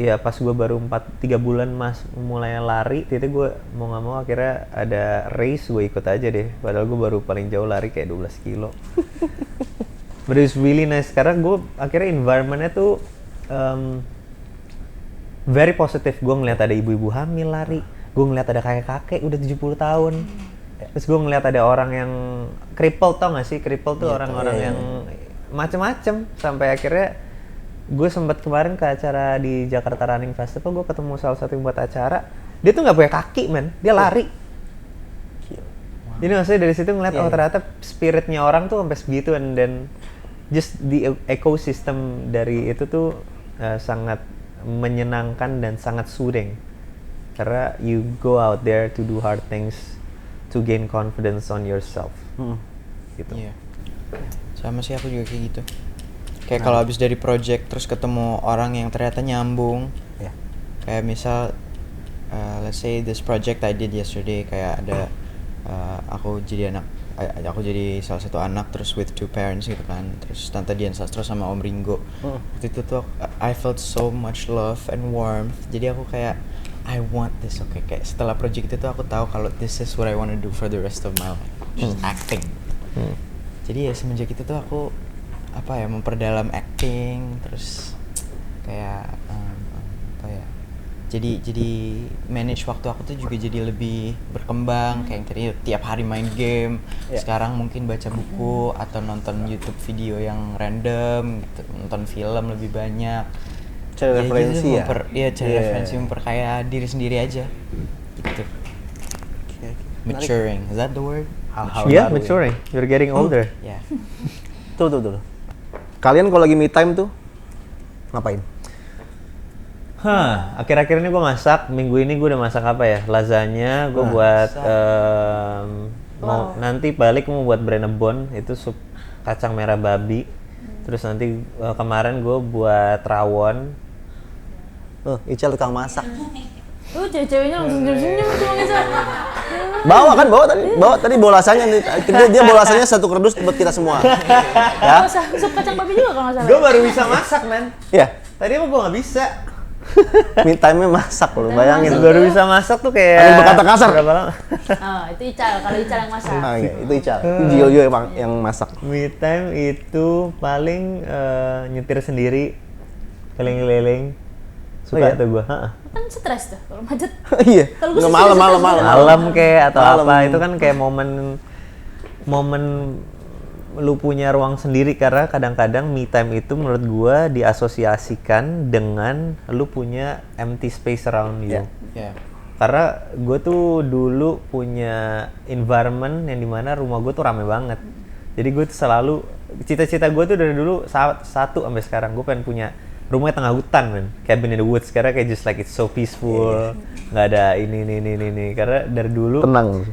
ya pas gue baru 3 bulan mulai lari, itu gue mau nggak mau akhirnya ada race, gue ikut aja deh. Padahal gue baru paling jauh lari kayak 12 kilo. But it's really nice karena gue akhirnya environmentnya tuh very positif. Gue ngeliat ada ibu-ibu hamil lari, gue ngeliat ada kakek-kakek udah 70 tahun. Terus gue ngeliat ada orang yang crippled, tau gak sih? Crippled tuh orang-orang yang macem-macem. Sampai akhirnya gue sempat kemarin ke acara di Jakarta Running Festival, gue ketemu salah satu yang buat acara. Dia tuh nggak punya kaki, men. Dia lari. Jadi maksudnya dari situ ngeliat, oh ternyata spiritnya orang tuh sampai segitu, and then just the ecosystem dari itu tuh sangat menyenangkan dan sangat soothing. Karena you go out there to do hard things to gain confidence on yourself. Gitu. Iya. Sama sih aku juga kayak gitu. Kayak kalau habis dari project terus ketemu orang yang ternyata nyambung. Ya. Kayak misal let's say this project I did yesterday, kayak ada aku jadi salah satu anak terus with 2 parents gitu kan. Terus Tante Dian Sastro sama Om Ringo. Waktu itu tuh I felt so much love and warmth. Jadi aku kayak I want this. Oke, kayak setelah project itu aku tahu kalau this is what I want to do for the rest of my life. Just acting. Jadi ya semenjak itu tuh aku memperdalam acting, terus kayak jadi manage waktu aku tuh juga jadi lebih berkembang. Kayak yang tadi tiap hari main game, sekarang mungkin baca buku atau nonton YouTube video yang random gitu, nonton film lebih banyak. Cari referensi ya? Iya, cari referensi, memperkaya diri sendiri aja gitu. Maturing, is that the word? Hal-hal Yeah, baru maturing. You're getting older. Ya. Tuh. Kalian kalau lagi me time tuh ngapain? Akhir-akhir ini gue masak. Minggu ini gue udah masak apa ya? Lasagna. Gue buat nanti balik mau buat Brennebon, itu sup kacang merah babi. Terus nanti kemarin gue buat rawon. Ical tukang masak. Cewek-ceweknya langsung senyum-senyum cuma Ical. Bawa tadi bolasanya nih. Dia bolasanya 1 kardus buat kita semua. Ya. Sup kacang babi juga kalau nggak salah. Gue baru bisa masak, men. Iya. Tadi emang gue nggak bisa. Me time-nya masak loh, bayangin. Baru bisa masak tuh kayak. Ada yang berkata kasar. Berapa lama? Oh, itu Ical. Kalau Ical yang masak. Iya, itu Ical. Gio yang masak. Me time itu paling nyetir sendiri, keliling-keliling. Suka tuh gue. Kan stres tuh kalau macet. Iya. Kalau gue Nggak sih malam. Malam kayak atau Malam. apa, itu kan kayak momen lu punya ruang sendiri. Karena kadang-kadang me time itu menurut gua diasosiasikan dengan lu punya empty space around you. Ya. Karena gue tuh dulu punya environment yang dimana rumah gue tuh rame banget. Jadi gue tuh selalu, cita-cita gue tuh dari dulu satu sampai sekarang, gue pengen punya rumahnya tengah hutan men, cabin in the woods, karena kayak just like it's so peaceful, nggak ada ini, karena dari dulu Tenang.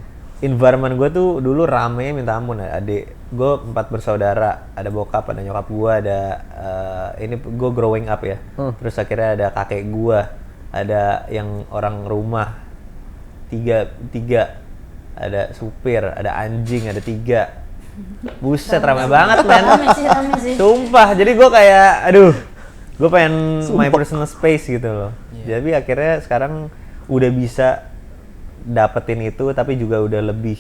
environment gue tuh dulu rame minta ampun ya. Adik gue 4 bersaudara, ada bokap, ada nyokap gue, ada ini gue growing up ya. Terus akhirnya ada kakek gue, ada yang orang rumah tiga, ada supir, ada anjing, ada 3. Buset rame banget men. Rame sih. Sumpah, jadi gue kayak aduh, gue pengen my personal space gitu loh. Jadi akhirnya sekarang udah bisa dapetin itu, tapi juga udah lebih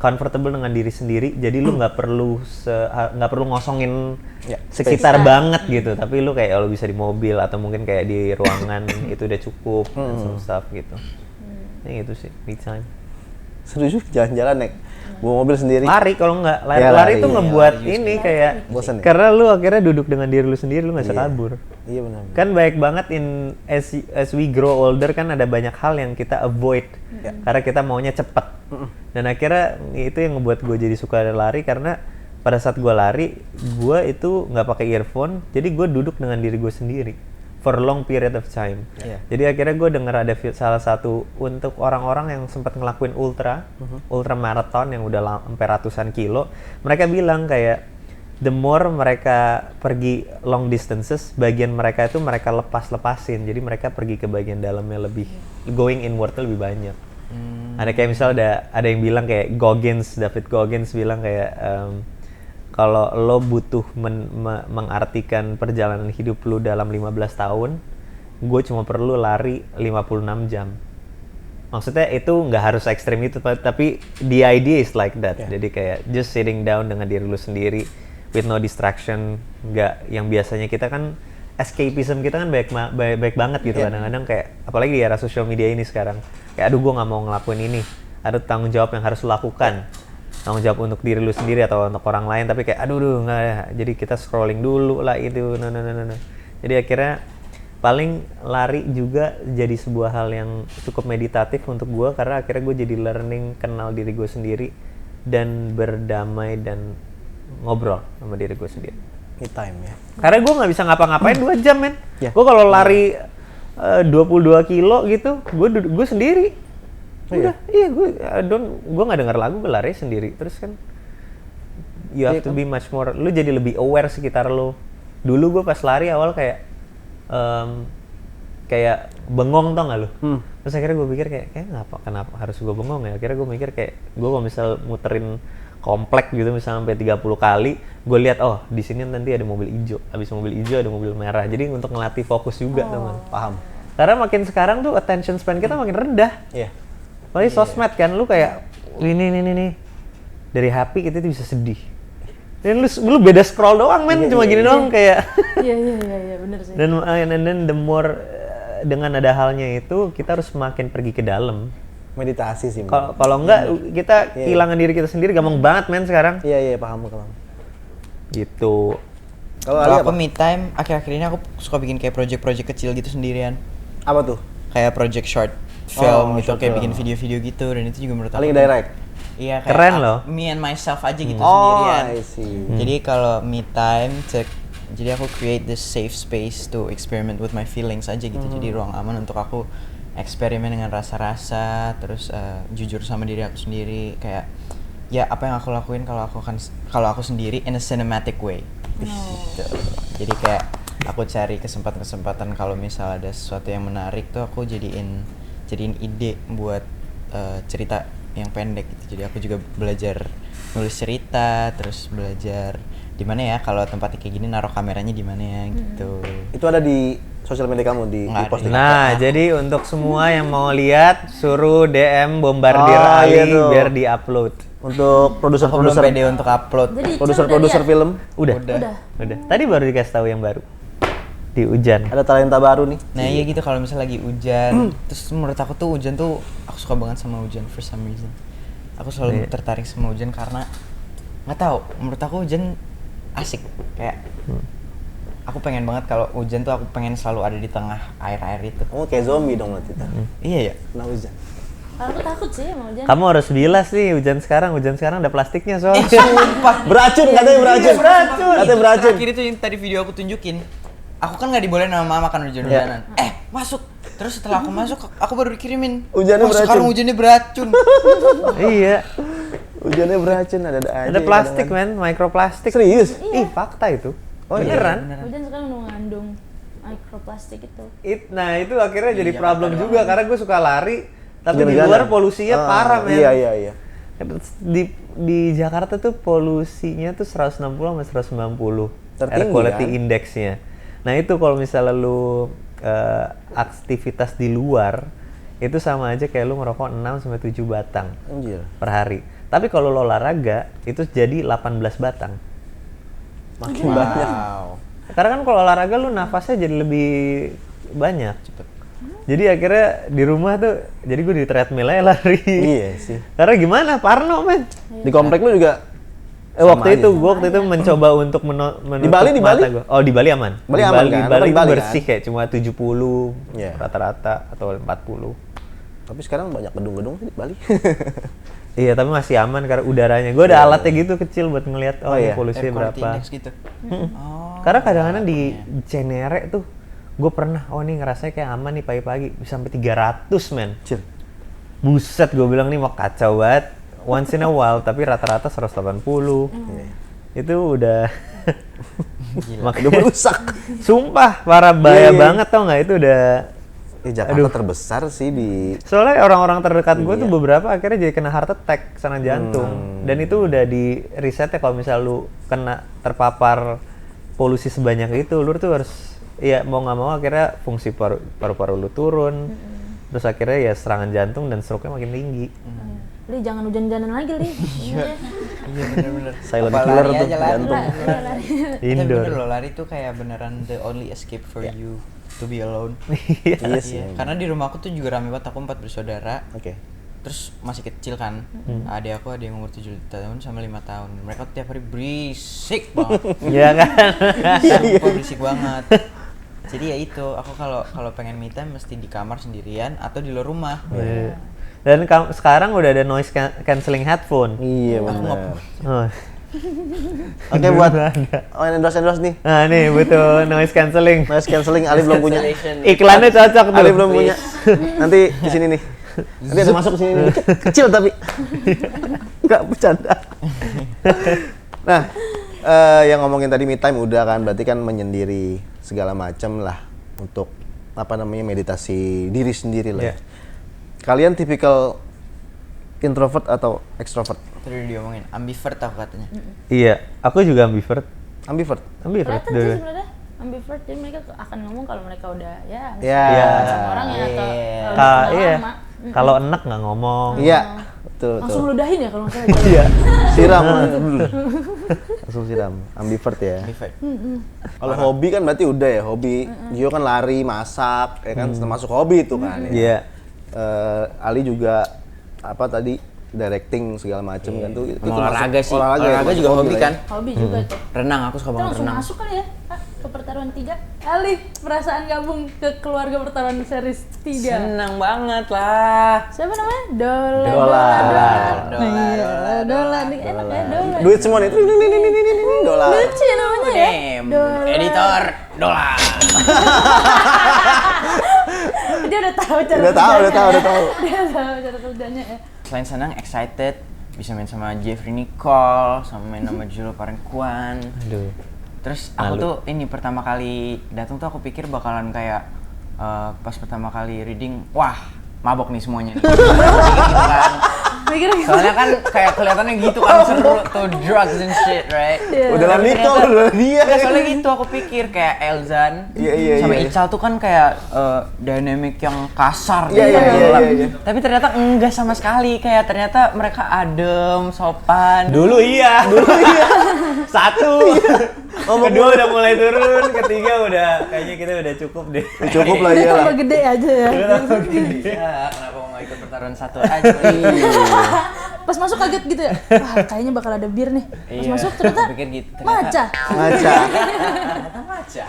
comfortable dengan diri sendiri. Jadi lu nggak perlu ngosongin sekitar banget gitu. Tapi lu kayak lu bisa di mobil atau mungkin kayak di ruangan itu udah cukup dan some stuff gitu. Ini gitu sih, me time. Setuju jalan-jalan naik bawa mobil sendiri. Lari kalau nggak Ya, lari lari, itu iya, ngebuat lari ini kayak Bosan ya? karena lu akhirnya duduk dengan diri lu sendiri, lu nggak bisa kabur. Iya benar. Kan baik banget as we grow older kan ada banyak hal yang kita avoid karena kita maunya cepet. Dan akhirnya itu yang ngebuat gue jadi suka lari, karena pada saat gue lari gue itu nggak pakai earphone, jadi gue duduk dengan diri gue sendiri for long period of time. Jadi akhirnya gue denger ada salah satu untuk orang-orang yang sempat ngelakuin ultra marathon yang udah sampai ratusan kilo, mereka bilang kayak the more mereka pergi long distances, bagian mereka itu mereka lepasin, jadi mereka pergi ke bagian dalamnya lebih, going inward lebih banyak. Ada kayak misal ada yang bilang kayak David Goggins bilang kayak kalau lo butuh mengartikan perjalanan hidup lo dalam 15 tahun, gue cuma perlu lari 56 jam. Maksudnya itu nggak harus ekstrim itu, tapi the idea is like that. Jadi kayak just sitting down dengan diri lo sendiri, with no distraction, nggak yang biasanya kita kan escapism kita kan baik banget gitu kadang-kadang kayak apalagi di era sosial media ini sekarang kayak aduh gue nggak mau ngelakuin ini, ada tanggung jawab yang harus lo lakukan, tanggung jawab untuk diri lu sendiri atau untuk orang lain, tapi kayak aduh nggak, jadi kita scrolling dulu lah itu, jadi akhirnya paling lari juga jadi sebuah hal yang cukup meditatif untuk gue, karena akhirnya gue jadi learning kenal diri gue sendiri dan berdamai dan ngobrol sama diri gue sendiri. Me time ya. Karena gue nggak bisa ngapa-ngapain 2 jam men. Yeah. Gue kalau lari 22 kilo gitu, gue sendiri. Udah, iya gue nggak denger lagu, gue lari sendiri. Terus kan, you have to be much more, lu jadi lebih aware sekitar lu. Dulu gue pas lari awal kayak bengong tau nggak lu? Terus akhirnya gue pikir kayak kenapa harus gue bengong ya? Akhirnya gue mikir kayak gue kalau misal muterin komplek gitu misalnya sampai 30 kali, gue lihat oh di sini nanti ada mobil hijau, habis mobil hijau ada mobil merah. Jadi untuk ngelatih fokus juga teman. Paham. Karena makin sekarang tuh attention span kita makin rendah. Iya. Apalagi sosmed kan, lu kayak ini dari HP kita tuh bisa sedih. Dan lu beda scroll doang men, cuma gini doang kayak. Iya bener sih. Dan the more dengan ada halnya itu kita harus makin pergi ke dalam. Meditasi sih. Kalau enggak kita kehilangan diri kita sendiri, gampang banget men sekarang. Iya paham. Gitu. Kalau Kalau Ali aku apa? me time, akhir-akhir ini aku suka bikin kayak project-project kecil gitu sendirian. Apa tuh? Kayak project short film gitu, short kayak film. bikin video-video gitu, dan itu juga menurut aku Ali direct. Iya, kayak Keren loh. me and myself aja gitu Oh, sendirian. I see. Jadi kalau me time, jadi aku create this safe space to experiment with my feelings aja gitu. Jadi ruang aman untuk aku eksperimen dengan rasa-rasa, terus jujur sama diri aku sendiri, kayak ya apa yang aku lakuin kalau aku sendiri in a cinematic way. Gitu. Jadi kayak aku cari kesempatan kalau misal ada sesuatu yang menarik tuh aku jadiin ide buat cerita yang pendek gitu. Jadi aku juga belajar nulis cerita, terus belajar di mana ya kalau tempatnya kayak gini naruh kameranya di mana ya gitu. Itu ada di sosial media kamu di Nggak ada. posting. Nah, jadi untuk semua yang mau lihat suruh DM Bombardir Oh, Ali iya tuh. biar di-upload. Untuk Aku belum produser pede untuk upload. Jadi produser film Udah. Tadi baru dikasih tahu yang baru. Di Hujan. ada talenta baru nih. Nah iya gitu kalau misalnya lagi hujan, terus menurut aku tuh hujan tuh aku suka banget sama hujan for some reason. Aku selalu tertarik sama hujan karena nggak tahu, menurut aku hujan asik kayak. Aku pengen banget kalau hujan tuh aku pengen selalu ada di tengah air itu. Kamu kayak zombie dong berarti. Iya ya. Kena hujan. Aku takut sih sama hujan. Kamu harus bilas nih hujan sekarang ada plastiknya soalnya. Beracun katanya beracun. Beracun. Katanya beracun. Terakhir itu yang tadi video aku tunjukin. aku kan nggak dibolehin sama mama kan hujan-hujanan. Masuk. Terus setelah aku masuk, aku baru dikirimin. Hujannya beracun. Sekarang hujannya beracun. Iya. Hujannya beracun ada aja. Ada plastik men, mikroplastik. Serius? Ih, fakta itu. Oh, iya, beneran. Hujan sekarang mengandung mikroplastik itu. Nah itu akhirnya jadi Iya, problem Jakarta juga karena gue suka lari, tapi di Hujan-hujanan. luar polusinya parah men. Iya. Di Jakarta tuh polusinya tuh 160 sama 190 Tertinggi, air quality kan? index-nya. Nah itu kalau misalnya lu aktivitas di luar itu sama aja kayak lu ngerokok 6 sampai 7 batang Anjir. per hari. Tapi kalau lo olahraga itu jadi 18 batang. Makin banyak. Wow. Karena kan kalau olahraga lu nafasnya jadi lebih banyak. Jadi akhirnya di rumah tuh, jadi gue di treadmill aja lari. Iya sih. Karena gimana? Parno men. Di komplek lu juga Waktu aja. itu gue mencoba untuk menutup Di Bali, di mata Bali? gua. Oh di Bali aman. Bali Di aman Bali, kan? Bali Di itu Bali bersih kan? kayak cuma 70 Iya. rata-rata atau 40. Tapi sekarang banyak gedung-gedung sih di Bali. Iya tapi masih aman karena udaranya. Gue ada alatnya gitu kecil buat ngeliat Oh, ini iya. polusinya Air quality berapa. index gitu. Oh. Karena kadang-kadang di Cenere tuh gue pernah, ini ngerasanya kayak aman nih pagi-pagi bisa sampai 300 men. Cil. Buset gue bilang nih mau kacau banget. Once in a while tapi rata-rata 180. Itu udah Udah merusak. Sumpah parah bahaya Iya. banget tau nggak itu udah. Jakarta Aduh. terbesar sih di Soalnya orang-orang terdekat gue tuh Iya. beberapa akhirnya jadi kena heart attack serangan jantung. Dan itu udah di risetnya kalau misal lu kena terpapar polusi sebanyak itu, lu tuh harus ya mau nggak mau akhirnya fungsi paru-paru lu turun. Terus akhirnya ya serangan jantung dan stroke-nya makin tinggi. Li jangan hujan-hujanan lagi Li. Iya bener-bener. silent Apa, killer lari tuh aja, lari. jantung. Lari. Tapi Indoor. bener loh, lari tuh kayak beneran the only escape for you to be alone. Iya sih. Karena di rumah aku tuh juga rame banget, aku 4 bersaudara. Oke. Terus masih kecil kan, adik aku ada yang umur 7 tahun sama 5 tahun. Mereka tuh tiap hari berisik banget. Iya kan? Sumpah berisik banget. Jadi ya itu, aku kalau pengen me time mesti di kamar sendirian atau di luar rumah. Iya. Dan sekarang udah ada noise cancelling headphone. Iya Aku nggak benar. Oh. Oke buat endorse nih. Nah nih butuh noise cancelling. Noise cancelling Ali belum punya. Iklannya cocok tuh. Ali belum punya. Nanti di sini nih. Nanti ada masuk ke sini nih. Kecil tapi. Enggak bercanda. Nah, yang ngomongin tadi me time udah kan, berarti kan menyendiri segala macam lah untuk meditasi diri sendiri lah. Iya. Kalian tipikal introvert atau extrovert? Tadi diomongin ambivert aku katanya. Iya, aku juga ambivert. Ambivert. Ambivert Kelihatan sih dulu. sebenarnya ambivert, jadi mereka akan ngomong kalau mereka udah ya Ya. Iya. sama orang ya atau Iya. kalau udah kenal Iya. lama. Kalau enak nggak ngomong. Iya, betul Langsung betul. ludahin ya kalau nggak salah. Iya. Siram. Langsung siram. Ambivert ya. Ambivert. Kalau hobi kan berarti udah ya, hobi Gio kan lari, masak, ya kan termasuk hobi itu kan ya. Iya. Ali juga apa tadi directing segala macam kan tuh. Itu Sama olahraga termasuk sih. Olahraga termasuk juga hobi lah kan. ya. Hobi juga itu. Renang, aku suka Kita banget langsung renang. masuk kali ya Kak, ke pertarungan 3. Ali, perasaan gabung ke keluarga pertarungan series 3. Senang banget lah. Siapa namanya? Dola. Dola. Dola nih enak ya Dola. Duit semua nih. Dolar. Lucu ya namanya ya. Name, Dola. editor, Dola. Dia udah tahu cara Udah tahu. Dia tahu cara kerjanya ya. Selain senang, excited bisa main sama Jeffrey Nicole, sama main sama Jules Parengkuan. Aduh. Terus aku Malu. tuh ini pertama kali datang tuh aku pikir bakalan kayak pas pertama kali reading, wah mabok nih semuanya nih. Gitu kan. Mikir gitu. Soalnya kan kayak kelihatannya gitu kan seru tuh drugs and shit, right? Udah lah Tapi Nicole, ternyata- udah lah dia. Nggak, soalnya gitu aku pikir kayak Elzan sama iya. Ical tuh kan kayak dynamic yang kasar Iya, gitu. iya. Tapi ternyata enggak sama sekali, kayak ternyata mereka adem, sopan. Dulu iya. Satu. Kedua udah mulai turun, ketiga udah kayaknya kita udah cukup deh. Cukup lah Dia ya lah. tambah gede aja ya. Ya, kenapa mau ikut pertarungan satu aja? Pas masuk kaget gitu ya. Wah, kayaknya bakal ada bir nih. Pas masuk ternyata Pikir gitu. maca. Maca. Ternyata maca.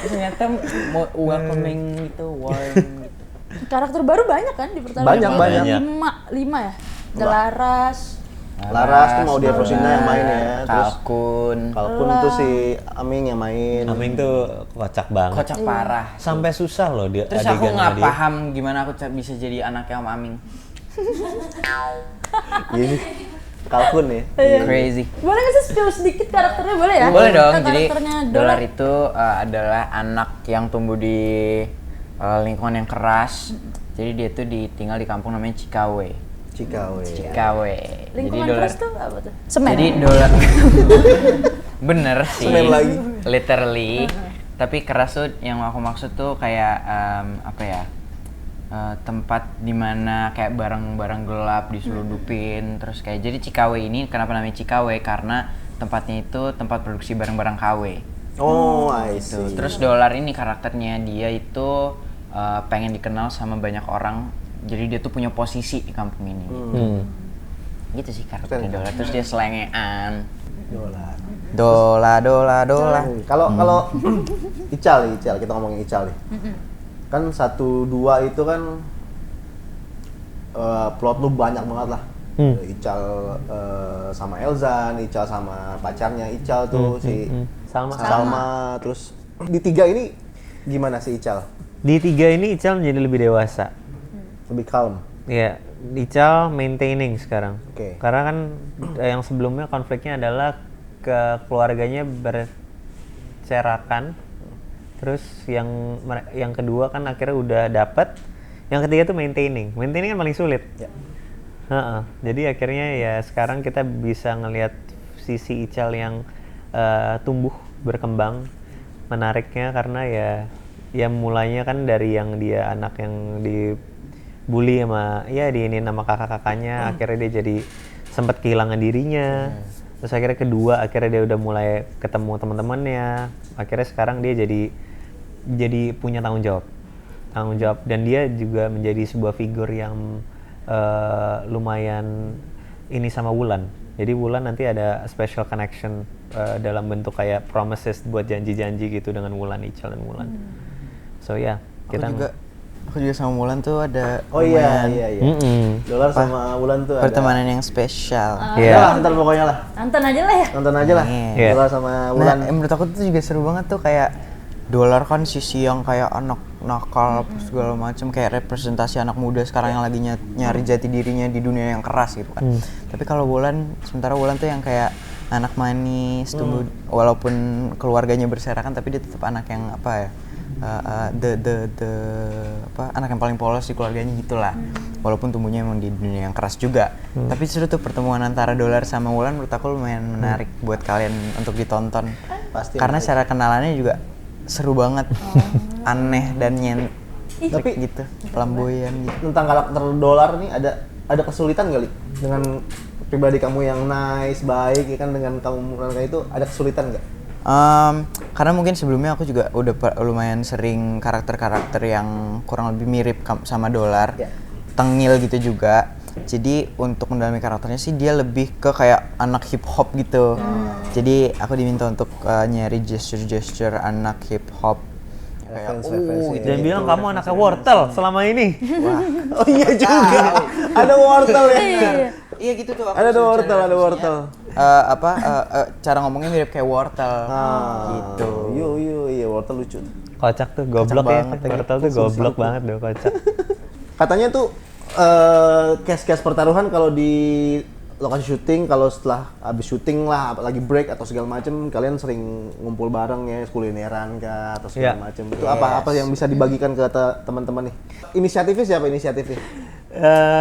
Ternyata mau welcoming gitu, warm gitu. Karakter baru banyak kan di pertarungan. Banyak. 5 ya. Ada Laras, Laras tuh Maudy Afrosina yang main ya. Terus Kalkun. Kalkun tuh si Aming yang main. Aming tuh kocak banget. Kocak parah. Sampai susah loh dia. Terus aku adegannya nggak dia. paham gimana aku bisa jadi anaknya Om Aming. Iya sih. Kalkun ya. Crazy. Boleh nggak sih spill sedikit karakternya, boleh ya? Boleh dong. Kan Jadi karakternya Dolar itu adalah anak yang tumbuh di lingkungan yang keras. Jadi dia tuh tinggal di kampung namanya Cikawe. Cikawe. Cikawe. Lingkungan Jadi keras tuh apa tuh? Semen? Jadi Dolar bener sih. Semen lagi. Literally. Tapi keras tuh yang aku maksud tuh kayak apa ya? Tempat dimana kayak barang-barang gelap diselundupin, terus kayak jadi Cikawe ini kenapa namanya Cikawe karena tempatnya itu tempat produksi barang-barang KW. Oh, I Gitu. see. Terus Dolar ini karakternya dia itu pengen dikenal sama banyak orang, jadi dia tuh punya posisi di kampung ini. Gitu sih karakternya Dolar. Terus dia selengean. Dolar. Dola. Kalau Ical kita ngomongin Ical nih. Kan 1, 2 itu kan plot lu banyak banget lah. Ical sama Elzan, Ical sama pacarnya Ical tuh si Salma. Terus di 3 ini gimana sih Ical? Di 3 ini Ical menjadi lebih dewasa. Lebih calm. Iya, Ical maintaining sekarang. Oke. Karena kan yang sebelumnya konfliknya adalah ke keluarganya berserakan. Terus yang kedua kan akhirnya udah dapet. Yang ketiga tuh maintaining. Maintaining kan paling sulit. Ya. Jadi akhirnya ya sekarang kita bisa ngelihat sisi Ical yang tumbuh, berkembang, menariknya karena ya mulainya kan dari yang dia anak yang dibully sama diinin sama kakak-kakaknya, akhirnya dia jadi sempat kehilangan dirinya. Terus akhirnya kedua dia udah mulai ketemu teman-temannya. Akhirnya sekarang dia jadi punya tanggung jawab dan dia juga menjadi sebuah figur yang lumayan ini sama Wulan. Jadi Wulan nanti ada special connection dalam bentuk kayak promises buat janji-janji gitu dengan Wulan, Ical dan Wulan. So ya, Aku juga sama Wulan tuh ada Oh iya. Dolar Apa? sama Wulan tuh pertemanan yang spesial. Ya lah, ntar pokoknya lah. Nonton aja lah ya. Nonton aja lah. Iya. Dolar sama Nah, Wulan. menurut aku tuh juga seru banget tuh kayak Dolar kan sisi yang kayak anak nakal apa segala macam kayak representasi anak muda sekarang yang lagi nyari jati dirinya di dunia yang keras gitu kan. Tapi kalau sementara Wulan tuh yang kayak anak manis, tumbuh walaupun keluarganya berserakan tapi dia tetap anak yang apa ya? Anak yang paling polos di keluarganya gitulah. Walaupun tumbuhnya emang di dunia yang keras juga. Tapi seru tuh pertemuan antara Dolar sama Wulan menurut aku lumayan menarik buat kalian untuk ditonton. Pasti Karena menarik. cara kenalannya juga seru banget. Aneh dan Tapi gitu, flamboyan gitu. tentang karakter Dolar nih ada kesulitan nggak, Li? Dengan pribadi kamu yang nice, baik, ya kan, dengan kamu kayak itu ada kesulitan nggak? Karena mungkin sebelumnya aku juga udah lumayan sering karakter-karakter yang kurang lebih mirip sama Dolar, Ya. tengil gitu juga. Jadi untuk mendalami karakternya sih dia lebih ke kayak anak hip hop gitu. Jadi aku diminta untuk nyari gesture anak hip hop. Referensi. Dan bilang kamu anaknya wortel selama ini. Oh iya juga. Ada wortel ya. Iya gitu tuh. Ada wortel. Cara ngomongnya mirip kayak wortel. Gitu. Iya, wortel lucu. Kocak tuh, goblok ya. banget, Wortel tuh goblok banget deh, kocak. Katanya tuh case pertaruhan kalau di lokasi syuting, kalau setelah habis syuting lah, lagi break atau segala macem, kalian sering ngumpul bareng ya, kulineran kah atau segala Iya. macem. Itu apa yang bisa dibagikan ke teman-teman nih? Inisiatifnya siapa inisiatifnya?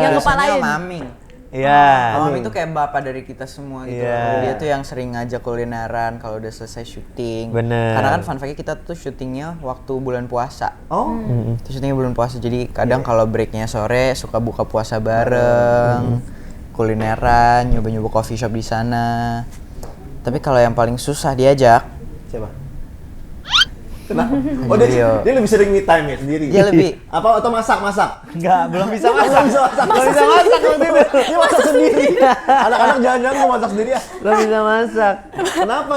Yang kepalain. Om Aming. Iya. Om itu kayak bapak dari kita semua gitu. Iya. Dia tuh yang sering ngajak kulineran kalau udah selesai syuting. Bener. Karena kan fun fact-nya kita tuh syutingnya waktu bulan puasa. Oh, Itu syutingnya bulan puasa. Jadi kadang kalau breaknya sore suka buka puasa bareng, kulineran, nyoba-nyoba coffee shop di sana. Tapi kalau yang paling susah diajak, siapa? Kenapa? Oh, dia lebih sering me time ya sendiri. Dia lebih- apa atau masak? Enggak, belum bisa masak. Belum bisa masak. Waktu itu. Dia masak sendiri. Anak-anak jangan-jangan mau masak sendiri ya. Belum bisa masak. Kenapa,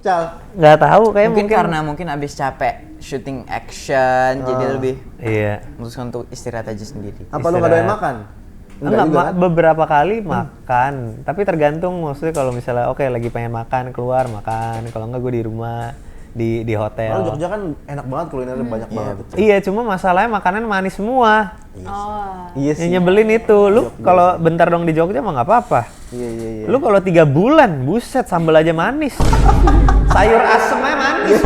Cal? Nggak tahu, kayak mungkin karena abis capek syuting action, jadi lebih Iya. memutuskan untuk istirahat aja sendiri. Apa lu nggak doyan makan? Enggak juga kan? beberapa kali makan, tapi tergantung maksudnya kalau misalnya oke lagi pengen makan keluar makan, kalau enggak gue di rumah di hotel. Kalau Jogja kan enak banget kulinernya banyak banget. Iya, cuma masalahnya makanan manis semua. Oh. Iya sih. Yang nyebelin itu, lu kalau bentar dong di Jogja mah nggak apa-apa. Iya. Lu kalau 3 bulan, buset sambal aja manis. Sayur asemnya manis.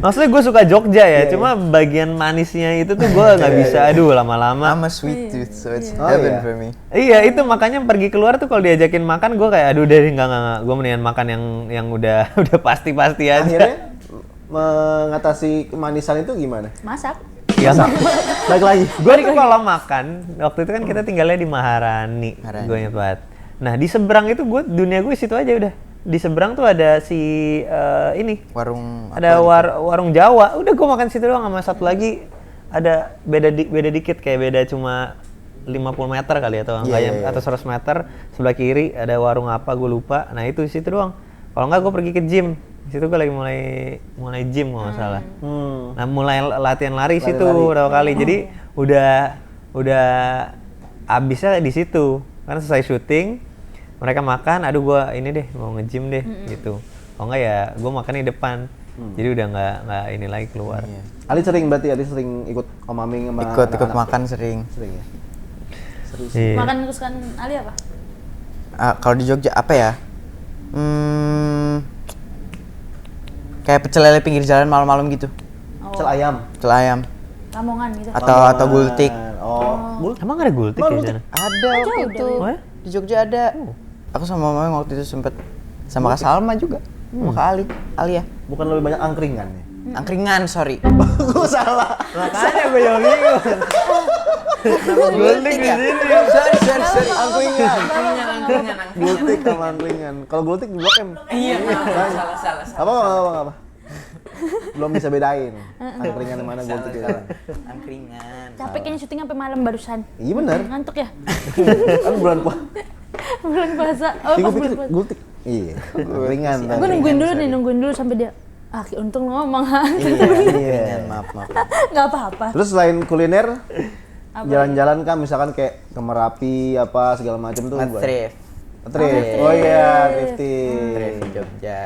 Maksudnya gue suka Jogja ya, cuma bagian manisnya itu tuh gue nggak bisa. Aduh, lama-lama. I'm a sweet tooth, so it's Oh, heaven iya. for me. Iya, itu makanya pergi keluar tuh kalau diajakin makan gue kayak aduh deh enggak. Gue mendingan makan yang udah udah pasti-pasti aja. Akhirnya mengatasi kemanisan itu gimana? Masak. Ya, Baik lagi. gue tuh kalau makan waktu itu kan kita tinggalnya di Maharani, Maharani. gue ingat banget. Nah di seberang itu dunia gue situ aja udah. Di seberang tuh ada si ini, Warung ada apa warung Jawa. Udah gue makan situ doang, sama satu lagi ada beda dikit kayak beda cuma 50 meter kali atau enggak Iya. atau 100 meter sebelah kiri ada warung apa gue lupa. Nah itu situ doang. Kalau enggak gue pergi ke gym. Di situ gue lagi mulai gym kalau nggak salah. Nah mulai latihan lari situ berapa kali. Jadi udah abisnya di situ. Karena selesai syuting, mereka makan, aduh gue ini deh mau nge-gym deh gitu. Kalau enggak ya gue makan di depan. Jadi udah nggak ini lagi keluar. Iya. Ali sering ikut Om Aming sama Ikut anak-anak? makan sering. Sering ya? Seru sih. Iya. Makan kesukaan Ali apa? Kalau di Jogja apa ya? Kayak pecel lele pinggir jalan malam-malam gitu. Pecel ayam. Pecel ayam. Lamongan gitu. Atau gultik. Oh, Emang ada gultik ya di sana? Ada waktu itu. Oh ya? Di Jogja ada. Aku sama mama waktu itu sempet sama Kak Salma juga. Sama Kak Ali ya. bukan lebih banyak angkringan ya? Angkringan, sorry. Gue salah. Makanya gue yang bingung. Gultik di sini. Sorry. Angkringan. Angkringan. Gultik sama angkringan. Kalau gultik di Blok M. Iya, salah. Apa? Belum bisa bedain. Angkringan yang mana gultik yang mana. Angkringan. Capek kayaknya syuting sampai malam barusan. Iya benar. Ngantuk ya? Kan bulan puasa. Bulan puasa. Oh, Gue pas pikir bulan puasa. gultik. Iya. Angkringan. Gue nungguin dulu sampai dia. Untung ngomong. Angkringan, maaf. Nggak apa-apa. Terus selain kuliner, jalan-jalan kan misalkan kayak ke Merapi apa segala macam tuh. Nge-thrift. Thrift. Oh iya, thrifting. Thrift di Jogja.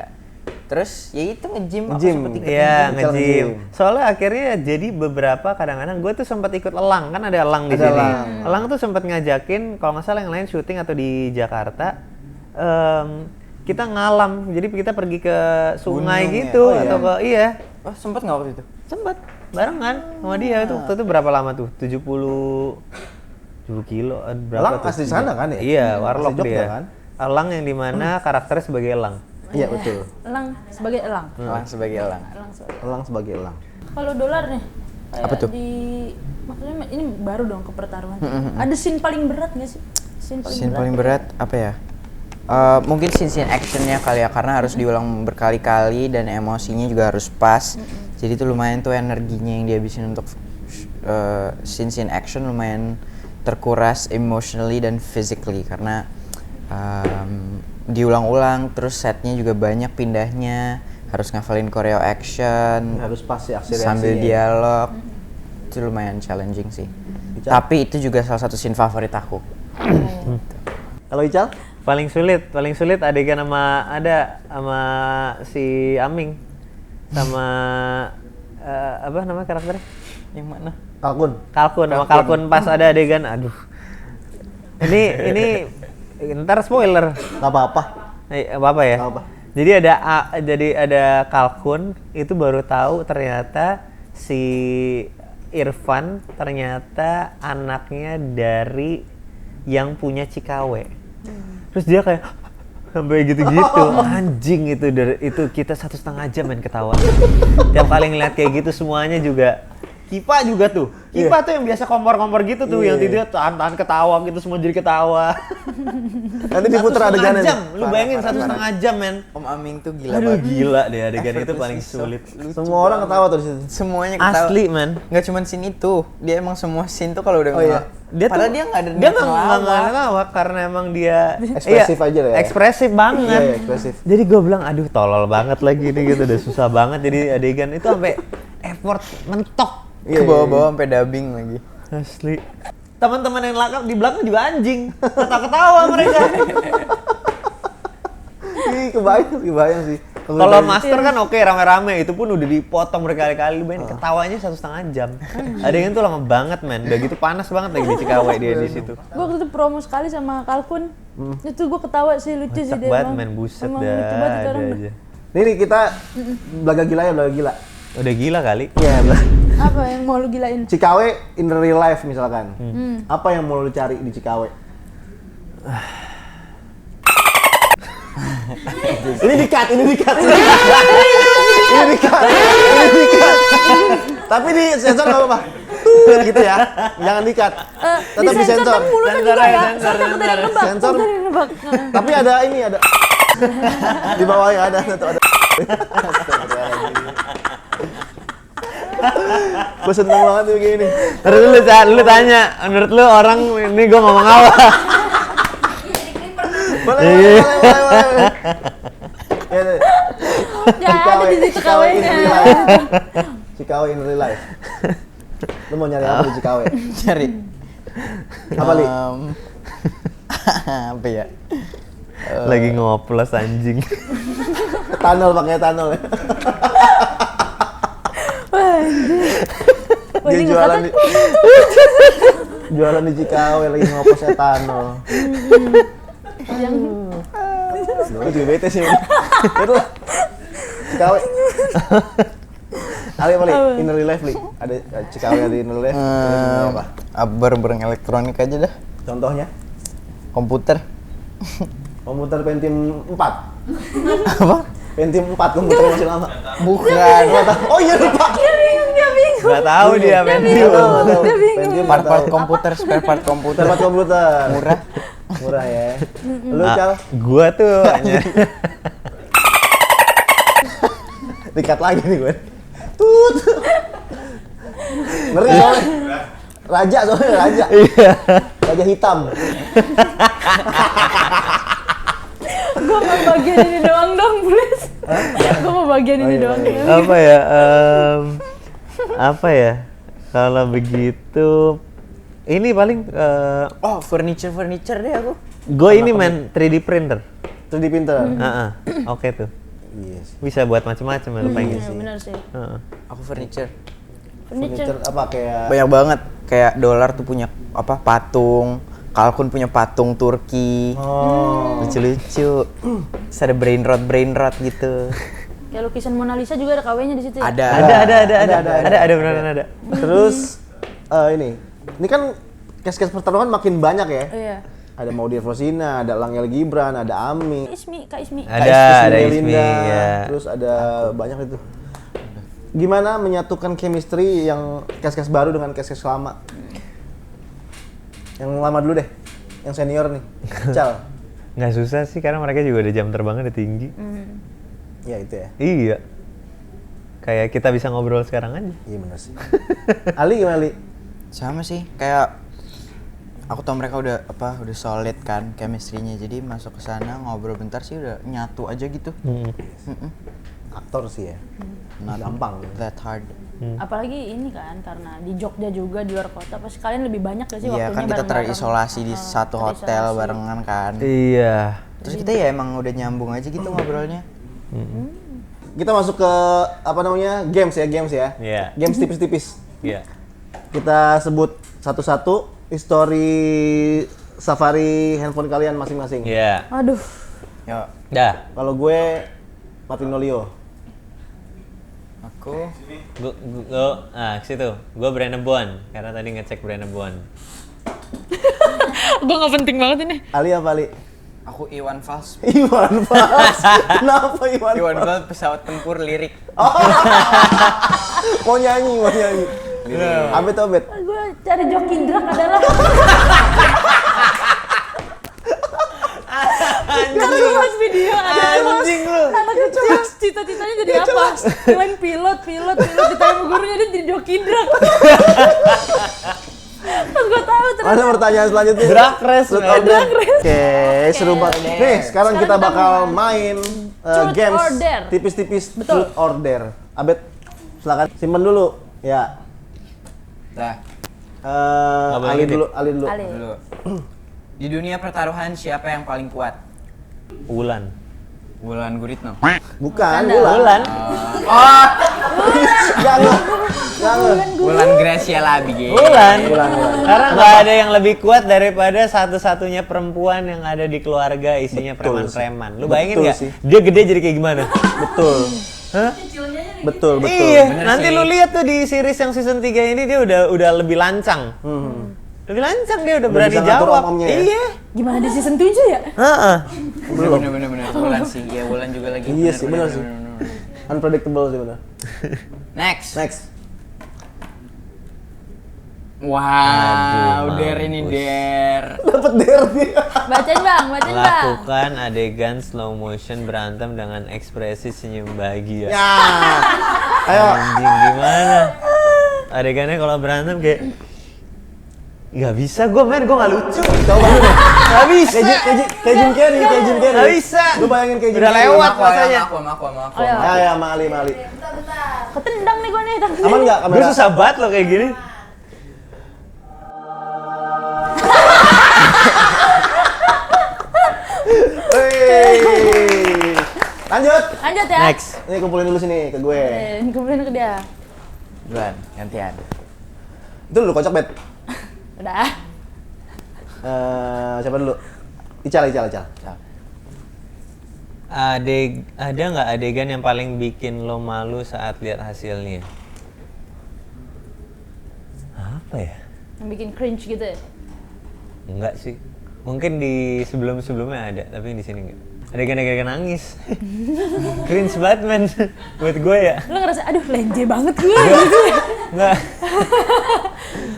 Terus ya itu nge-gym. Aku Nge-gym. sempet ikut Iya, Nge-gym. nge-gym. Soalnya akhirnya jadi beberapa kadang-kadang gue tuh sempat ikut elang, kan ada elang di Ada sini. elang. Elang tuh sempat ngajakin kalau nggak salah yang lain syuting atau di Jakarta kita ngalam. Jadi kita pergi ke sungai Gunung ya? gitu Oh, iya. atau ke iya. Oh, sempet nggak waktu itu? Sempet barengan sama dia itu waktu itu berapa lama tuh? 70 kilo berapa Elang tuh? asli sana kan ya? Iya, warlock Asli Jogja dia. kan? Elang yang dimana karakternya sebagai elang. Iya betul. Elang sebagai elang. Elang sebagai elang. Elang sebagai. Elang sebagai elang. Kalau dolar nih. Kayak Apa tuh? Maksudnya ini baru dong ke pertarungan. Ada scene paling berat nggak sih? Scene paling berat apa ya? Mungkin scene actionnya kali ya, karena harus diulang berkali-kali dan emosinya juga harus pas. Jadi tuh lumayan tuh energinya yang dihabisin untuk scene action lumayan terkuras emotionally dan physically karena diulang-ulang, terus setnya juga banyak pindahnya, harus ngafalin choreo action, Harus pas ya aksi sambil reaksinya. dialog. Itu lumayan challenging sih. Tapi itu juga salah satu scene favorit aku. Kalau Ical? Paling sulit adegan sama si Aming sama apa namanya karakternya? Yang mana? Kalkun. Kalkun pas ada adegan, aduh. Ini ntar spoiler. Gak apa-apa. Apa ya? Nggak apa. Jadi ada Kalkun itu baru tahu ternyata si Irfan ternyata anaknya dari yang punya Cikawe. Terus dia kayak sampai gitu-gitu, anjing itu kita 1,5 jam main ketawa. Tiap kali ngeliat kayak gitu semuanya juga. Kipa juga tuh. Kipa tuh yang biasa kompor-kompor gitu tuh, yang tidur tahan ketawa gitu, semua jadi ketawa. Nanti diputer 1,5 adegannya. jam, lu bayangin 1,5 jam men. Om Aming tuh gila Aduh banget. gila deh adegan itu paling sulit. Semua orang ketawa tuh di situ. Semuanya ketawa. Asli man. Nggak cuma scene itu, dia emang semua scene tuh kalau udah Oh, iya. padahal dia nggak ada dia niat ngelawak. ngelawak karena emang dia Ekspresif aja lah ya. Ekspresif banget. Iya, ekspresif. Jadi gue bilang aduh tolol banget lagi nih gitu, udah susah banget jadi adegan itu sampai effort mentok. Ke bawah-bawah sampai dubbing lagi. Asli. teman-teman yang lengkap di belakang juga anjing. Ketawa mereka. Ih, kebayang sih. Kalau master kan oke rame-rame, itu pun udah dipotong berkali-kali, Ben. Ketawanya 1,5 jam. Ada yang tuh lama banget, men. Udah gitu panas banget lagi di Cikawai dia di situ. Gue waktu itu promo sekali sama Kalkun. Itu gue ketawa sih, lucu sih Kocak dia. banget, emang. men. Buset Emang dah. lucu banget itu Ada orang. aja. Nih kita belaga gila ya, belaga gila. Udah gila kali. Iya, Apa yang mau lu gilain? Cikawai in real life misalkan. Apa yang mau lu cari di Cikawai? Ini di-cut. Tapi di sensor nggak apa-apa. Gitu ya, jangan di-cut. Tetap di sensor. Kan mulutnya Sensor juga aja, ya. sensor, Takut ada yang nebak. Sensor. Takut ada yang nebak. Tapi ada ini, ada di bawahnya ada. Gue seneng banget tuh kayak gini. Terus lu tanya, menurut lu orang ini gua ngomong apa? Boleh. Ya, deh. Ya ada di situ kawenya. Cikawai in real life. Lu mau nyari apa di Cikawai? Cari. Apa, Li? Apa ya? Lagi ngoplos anjing. Tunnel, pakai tunnel ya. Wah, anjir. Wah, Dia ini jualan nggak di jualan di Cikawai lagi ngoposnya tunnel. yang Lu juga bete sih. Yaudah. Cikawai. Ali apa, Li? In real life, Li? Ada Cikawai ada in real life? Apa? Barang-barang elektronik aja dah. Contohnya? Komputer. Komputer Pentium 4. Apa? Pentium 4 komputer masih lama. Bukan. Oh iya lupa. dia bingung. Gak tahu dia, men. Pentium Part-part komputer, spare part komputer. Tempat komputer. Murah. Murah ya. Lu Cal? Gua tuh Dikat lagi nih gue. Tut. Ngeri soalnya. Raja soalnya raja. Iya. Raja hitam. Gue mau bagian ini doang dong, please. Gue mau bagian ini iya, doang. iya. Apa ya? Apa ya? Kalau begitu ini paling Oh, furniture deh aku. gue ini men 3D printer. 3D printer. Oke tuh. Yes. Bisa buat macam-macam ya lu pengen. Iya benar sih. Heeh. Aku furniture. Furniture. Furniture apa kayak Banyak banget. Kayak dolar tuh punya apa? Patung. Kalkun punya patung Turki. Oh. Lucu-lucu. Terus ada brain rot gitu. Kayak lukisan Mona Lisa juga ada kawenya di situ ya? Ada. Ada beneran ada. Terus ini kan case-case pertarungan makin banyak ya. Iya. Ada Maudy Rosina, ada Langel Gibran, ada Ami, Kak Ismi. Ada Melinda, Ismi ya. terus ada banyak itu. Gimana menyatukan chemistry yang case-case baru dengan case-case lama? Yang lama dulu deh, yang senior nih, Cal. Nggak susah sih karena mereka juga udah jam terbangnya udah tinggi. Ya itu ya, Iya. Kayak kita bisa ngobrol sekarang aja. iya bener sih. Ali gimana Ali? Sama sih, kayak aku tau mereka udah solid kan chemistry-nya. Jadi masuk ke sana ngobrol bentar sih udah nyatu aja gitu. Aktor sih ya, gampang. That hard. Apalagi ini kan karena di Jogja juga di luar kota pasti kalian lebih banyak gak sih Iya waktunya kan kita bareng-bareng? terisolasi di satu hotel terisolasi. barengan kan. Iya. Terus kita ya emang udah nyambung aja gitu ngobrolnya. Kita masuk ke apa namanya games ya. Iya. Games tipis-tipis. Iya. Kita sebut satu-satu history safari handphone kalian masing-masing. Iya. Aduh. Yuk, Dah. Kalau gue Martin Nolio. aku Ke situ. Gue Brandon Bond karena tadi ngecek Brandon Bond. Gue gak penting banget ini. Ali apa Ali? aku Iwan Fals. Iwan Fals. Kenapa Iwan Iwan Fals? Fals pesawat tempur lirik. Mau nyanyi. Abet. Gue cari Joki Indrak adalah Karena gue pas video ada Anjing lu. anak kecil cita-citanya jadi apa? Selain pilot ditanya sama gurunya dia jadi Joki Indrak. Pas gue tahu ternyata. Mana pertanyaan selanjutnya? Drag race, Truth man. or Dare. Drag race. Oke, seru banget. Nih, sekarang kita bakal main Truth games or Dare. tipis-tipis Betul. Truth or Dare. Abet, silakan simpen dulu. Ya. Dah. Nggak boleh Ali ngintip. dulu, Ali dulu. Ali. Dulu. Di dunia pertaruhan siapa yang paling kuat? Wulan. Wulan Guritno. Bukan, Bukan, Wulan. Oh, Jangan. Wulan Graciela Abigail. Wulan. Wulan. Karena nggak ada yang lebih kuat daripada satu-satunya perempuan yang ada di keluarga isinya Betul preman-preman. Lu bayangin Betul nggak? sih. Dia gede jadi kayak gimana? Betul. Hah? Betul. Iya, Bener nanti sih. lu lihat tuh di series yang season 3 ini dia udah lebih lancang. Lebih lancang dia udah berani bisa ngatur jawab. omongnya ya? Iya. Gimana di season 7 ya? Heeh. Bener. Wulan sih. Ya Wulan juga lagi. Iya sih, bener sih. bener. Unpredictable sih benar. Next. Next. Wow, Aduh, Der ini mampus. Der. Dapat derby. Bacain bang, bacain bang. Lakukan adegan slow motion berantem dengan ekspresi senyum bahagia. Ya. Ayo. Anjing gimana? Adegannya kalau berantem kayak nggak bisa gue men, gue nggak lucu. Coba dulu deh. Nggak bisa. Kayak Jim Carrey. Nggak bisa. Lu bayangin kayak Jim Udah Carrey. lewat Aku, rasanya. aku. Oh, iya. Ya, Mali. Ketendang nih gue nih. Aman nggak Gue kamera? susah banget loh kayak gini. Wey. Lanjut. Lanjut ya. Next. Ini kumpulin dulu sini ke gue. Kumpulin ke dia. Duluan, gantian. Itu lu kocok bet. Udah. Siapa dulu? Ical. Ada nggak adegan yang paling bikin lo malu saat lihat hasilnya? Apa ya? Yang bikin cringe gitu ya. Enggak sih. Mungkin di sebelum-sebelumnya ada, tapi di sini enggak. Adegan-adegan nangis. Cringe banget men. Buat gue ya. Lu ngerasa aduh lenje banget gue gitu ya. Enggak.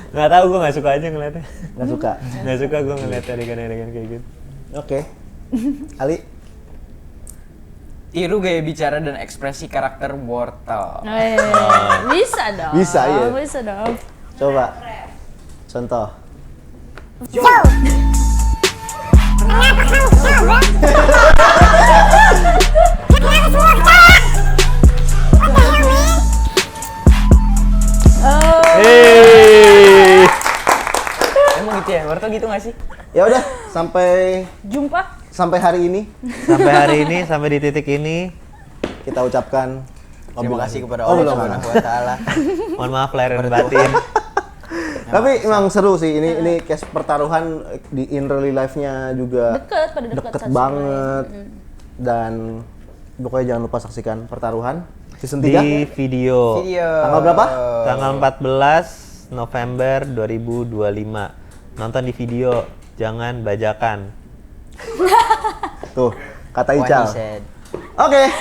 Enggak tahu, gue nggak suka aja ngeliatnya. Nggak suka. Nggak suka gue ngeliat adegan-adegan kayak gitu. Oke. Ali. Tiru gaya bicara dan ekspresi karakter wortel. Bisa dong. Bisa, iya. Bisa dong. Coba. Contoh. Hey. Emang gitu ya? Wortel gitu nggak sih? Ya udah, sampai Jumpa. hari ini Sampai hari ini, sampai di titik ini, kita ucapkan Terima kasih kepada Oh, Allah belum. Subhanahu wa taala. mohon maaf lahir dan batin. Tapi emang seru sih ini case pertaruhan di in real life-nya juga Pada deket satu sama banget. lain. Dan pokoknya jangan lupa saksikan pertaruhan season Di 3 video Tanggal berapa? tanggal 14 November 2025. Nonton di video, jangan bajakan. tuh kata What he Ical. said. Oke,